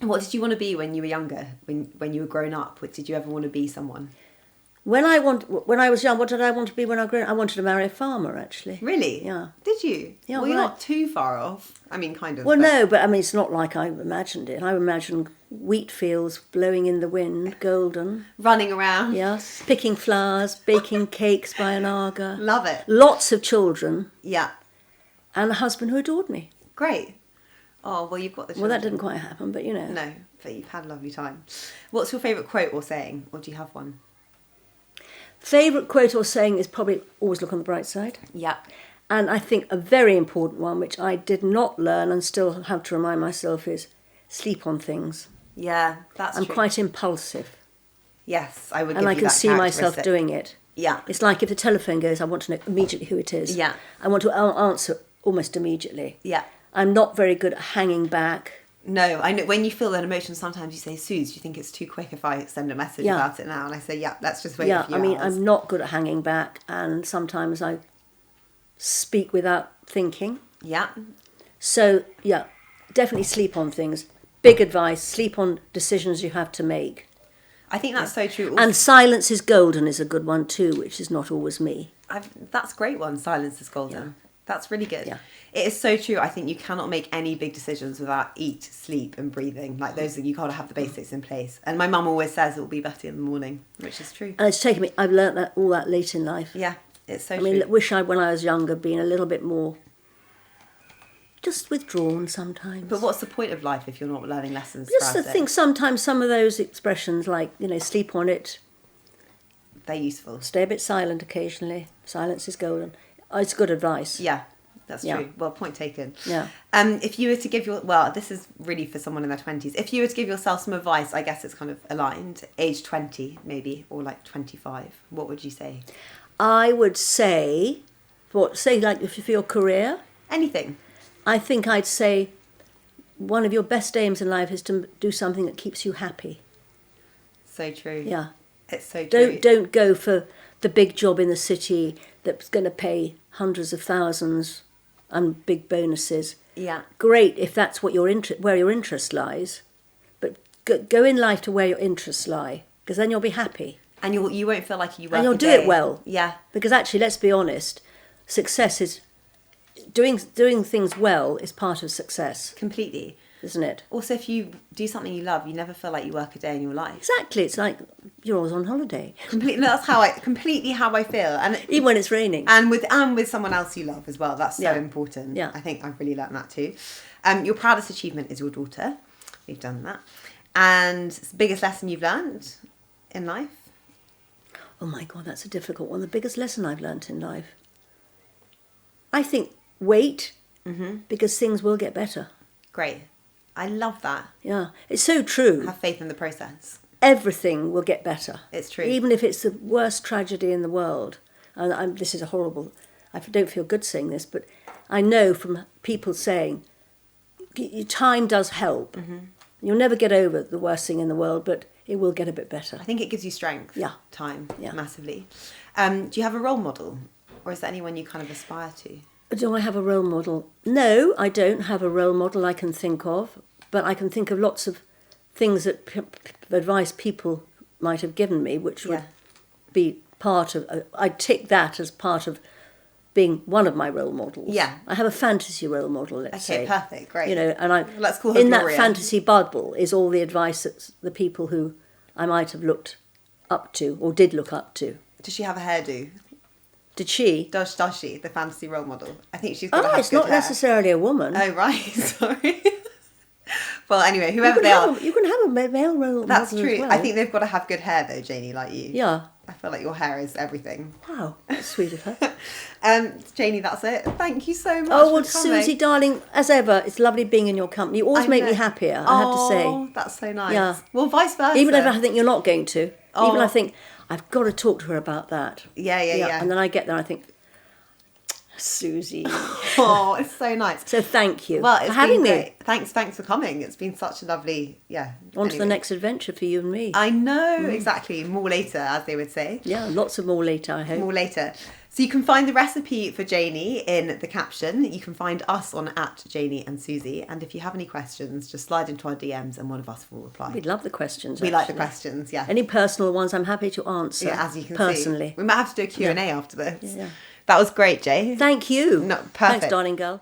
A: What did you want to be when you were younger? When you were growing up? Did you ever want to be someone?
B: When I was young, what did I want to be when I grew up? I wanted to marry a farmer, actually.
A: Really?
B: Yeah.
A: Did you?
B: Yeah,
A: Well, you're
B: well,
A: not too far off. I mean, kind of.
B: Well,
A: but-
B: no, but I mean, it's not like I imagined it. I imagined wheat fields blowing in the wind, golden.
A: Running around.
B: Yes, picking flowers, baking cakes by an Aga.
A: Love it.
B: Lots of children,
A: Yeah.
B: and a husband who adored me.
A: Great. Oh, well, you've got the
B: Well,
A: children.
B: that didn't quite happen, but you know.
A: No, but you've had a lovely time. What's your favourite quote or saying? Or do you have one?
B: Favourite quote or saying is probably always look on the bright side.
A: Yeah.
B: And I think a very important one, which I did not learn and still have to remind myself, is sleep on things.
A: Yeah, that's
B: I'm
A: true.
B: quite impulsive,
A: Yes, I would
B: and
A: give
B: I
A: you
B: can
A: that
B: see myself
A: characteristic.
B: doing it.
A: Yeah.
B: It's like if the telephone goes, I want to know immediately who it is.
A: Yeah.
B: I want to answer almost immediately.
A: Yeah.
B: I'm not very good at hanging back.
A: No, I know when you feel an emotion, sometimes you say, Suze, do you think it's too quick if I send a message
B: Yeah.
A: about it now? And I say, yeah, let's just wait
B: Yeah,
A: a few
B: I mean,
A: hours.
B: I'm not good at hanging back, and sometimes I speak without thinking.
A: Yeah.
B: So, yeah, definitely sleep on things. Big advice, sleep on decisions you have to make.
A: I think that's so true.
B: And silence is golden is a good one too, which is not always me.
A: That's a great one. Silence is golden.
B: Yeah.
A: That's really good.
B: Yeah.
A: It is so true. I think you cannot make any big decisions without eat, sleep, and breathing. Like those, you got to have the basics in place. And my mum always says it will be better in the morning, which is true.
B: And it's taken me, I've learnt that all that late in life.
A: Yeah, it's so
B: I
A: true.
B: mean, wish I, when I was younger, been a little bit more just withdrawn sometimes.
A: But what's the point of life if you're not learning lessons?
B: Just to
A: throughout
B: think
A: it?
B: sometimes some of those expressions like, sleep on it,
A: They're useful.
B: stay a bit silent occasionally, silence is golden. It's good advice.
A: Yeah, that's
B: Yeah.
A: true. Well, point taken.
B: Yeah.
A: If you were to give this is really for someone in their 20s. If you were to give yourself some advice, I guess it's kind of aligned, age 20 maybe, or like 25, what would you say?
B: I would say, like if for your career,
A: Anything.
B: I think I'd say one of your best aims in life is to do something that keeps you happy.
A: So true.
B: Yeah.
A: It's so true.
B: Don't go for the big job in the city that's going to pay hundreds of thousands and big bonuses.
A: Yeah.
B: Great if that's what where your interest lies, but go in life to where your interests lie, because then you'll be happy
A: And you won't feel like you work
B: and you'll
A: a
B: do
A: day.
B: it well.
A: Yeah.
B: Because actually, let's be honest, success is doing things well is part of success,
A: Completely.
B: isn't it?
A: Also, if you do something you love, you never feel like you work a day in your life.
B: Exactly. It's like you're always on holiday,
A: Completely. That's completely how I feel. And
B: even when it's raining.
A: and with someone else you love as well. That's so
B: Yeah.
A: important.
B: Yeah.
A: I think I've really learned that too. Your proudest achievement is your daughter. We've done that. And biggest lesson you've learned in life?
B: Oh my God, that's a difficult one. The biggest lesson I've learnt in life. I think wait, because things will get better.
A: Great. I love that.
B: Yeah, it's so true.
A: Have faith in the process.
B: Everything will get better.
A: It's true.
B: Even if it's the worst tragedy in the world. And this is a horrible, I don't feel good saying this, but I know from people saying, time does help. You'll never get over the worst thing in the world, but it will get a bit better.
A: I think it gives you strength.
B: Yeah.
A: Time.
B: Yeah.
A: Massively. Do you have a role model? Or is there anyone you kind of aspire to?
B: Do I have a role model? No, I don't have a role model I can think of, but I can think of lots of things that advice people might have given me, which would
A: Yeah.
B: be part of, I'd tick that as part of being one of my role models.
A: Yeah.
B: I have a fantasy role model, let's say.
A: Okay, perfect, great.
B: And
A: Let's call her
B: in
A: Gloria.
B: that fantasy bubble is all the advice that the people who I might have looked up to or did look up to.
A: Does she have a hairdo?
B: Did she?
A: Does she, the fantasy role model? I think she's got to
B: Oh,
A: have
B: it's
A: good
B: not
A: hair.
B: necessarily a woman.
A: Oh, right. Sorry. Well, anyway, whoever they are.
B: You can have a male role
A: That's
B: model
A: true.
B: as well.
A: I think they've got to have good hair, though, Janie, like you.
B: Yeah.
A: I feel like your hair is everything.
B: Wow, that's sweet of her.
A: Janie, that's it. Thank you so much
B: Oh, well,
A: for coming.
B: Susie, darling, as ever, it's lovely being in your company. You always make me happier, I have to say.
A: Oh, that's so nice.
B: Yeah.
A: Well, vice versa.
B: Even if I think you're not going to.
A: Oh.
B: Even I think, I've got to talk to her about that.
A: Yeah.
B: And then I get there and I think, Susie.
A: Oh, it's so nice.
B: So thank you
A: Well, it's
B: for having
A: been
B: me.
A: great. Thanks for coming. It's been such a lovely,
B: On to the next adventure for you and me.
A: I know, exactly. More later, as they would say.
B: Yeah, lots of more later, I hope.
A: More later. So you can find the recipe for Janie in the caption. You can find us on @Janie and Susie. And if you have any questions, just slide into our DMs and one of us will reply.
B: We'd love the questions.
A: We like the questions, yeah.
B: Any personal ones, I'm happy to answer.
A: Yeah, as you can
B: personally.
A: see. We might have to do a Q&A after this.
B: Yeah.
A: That was great, Jay.
B: Thank you.
A: No, perfect.
B: Thanks, darling girl.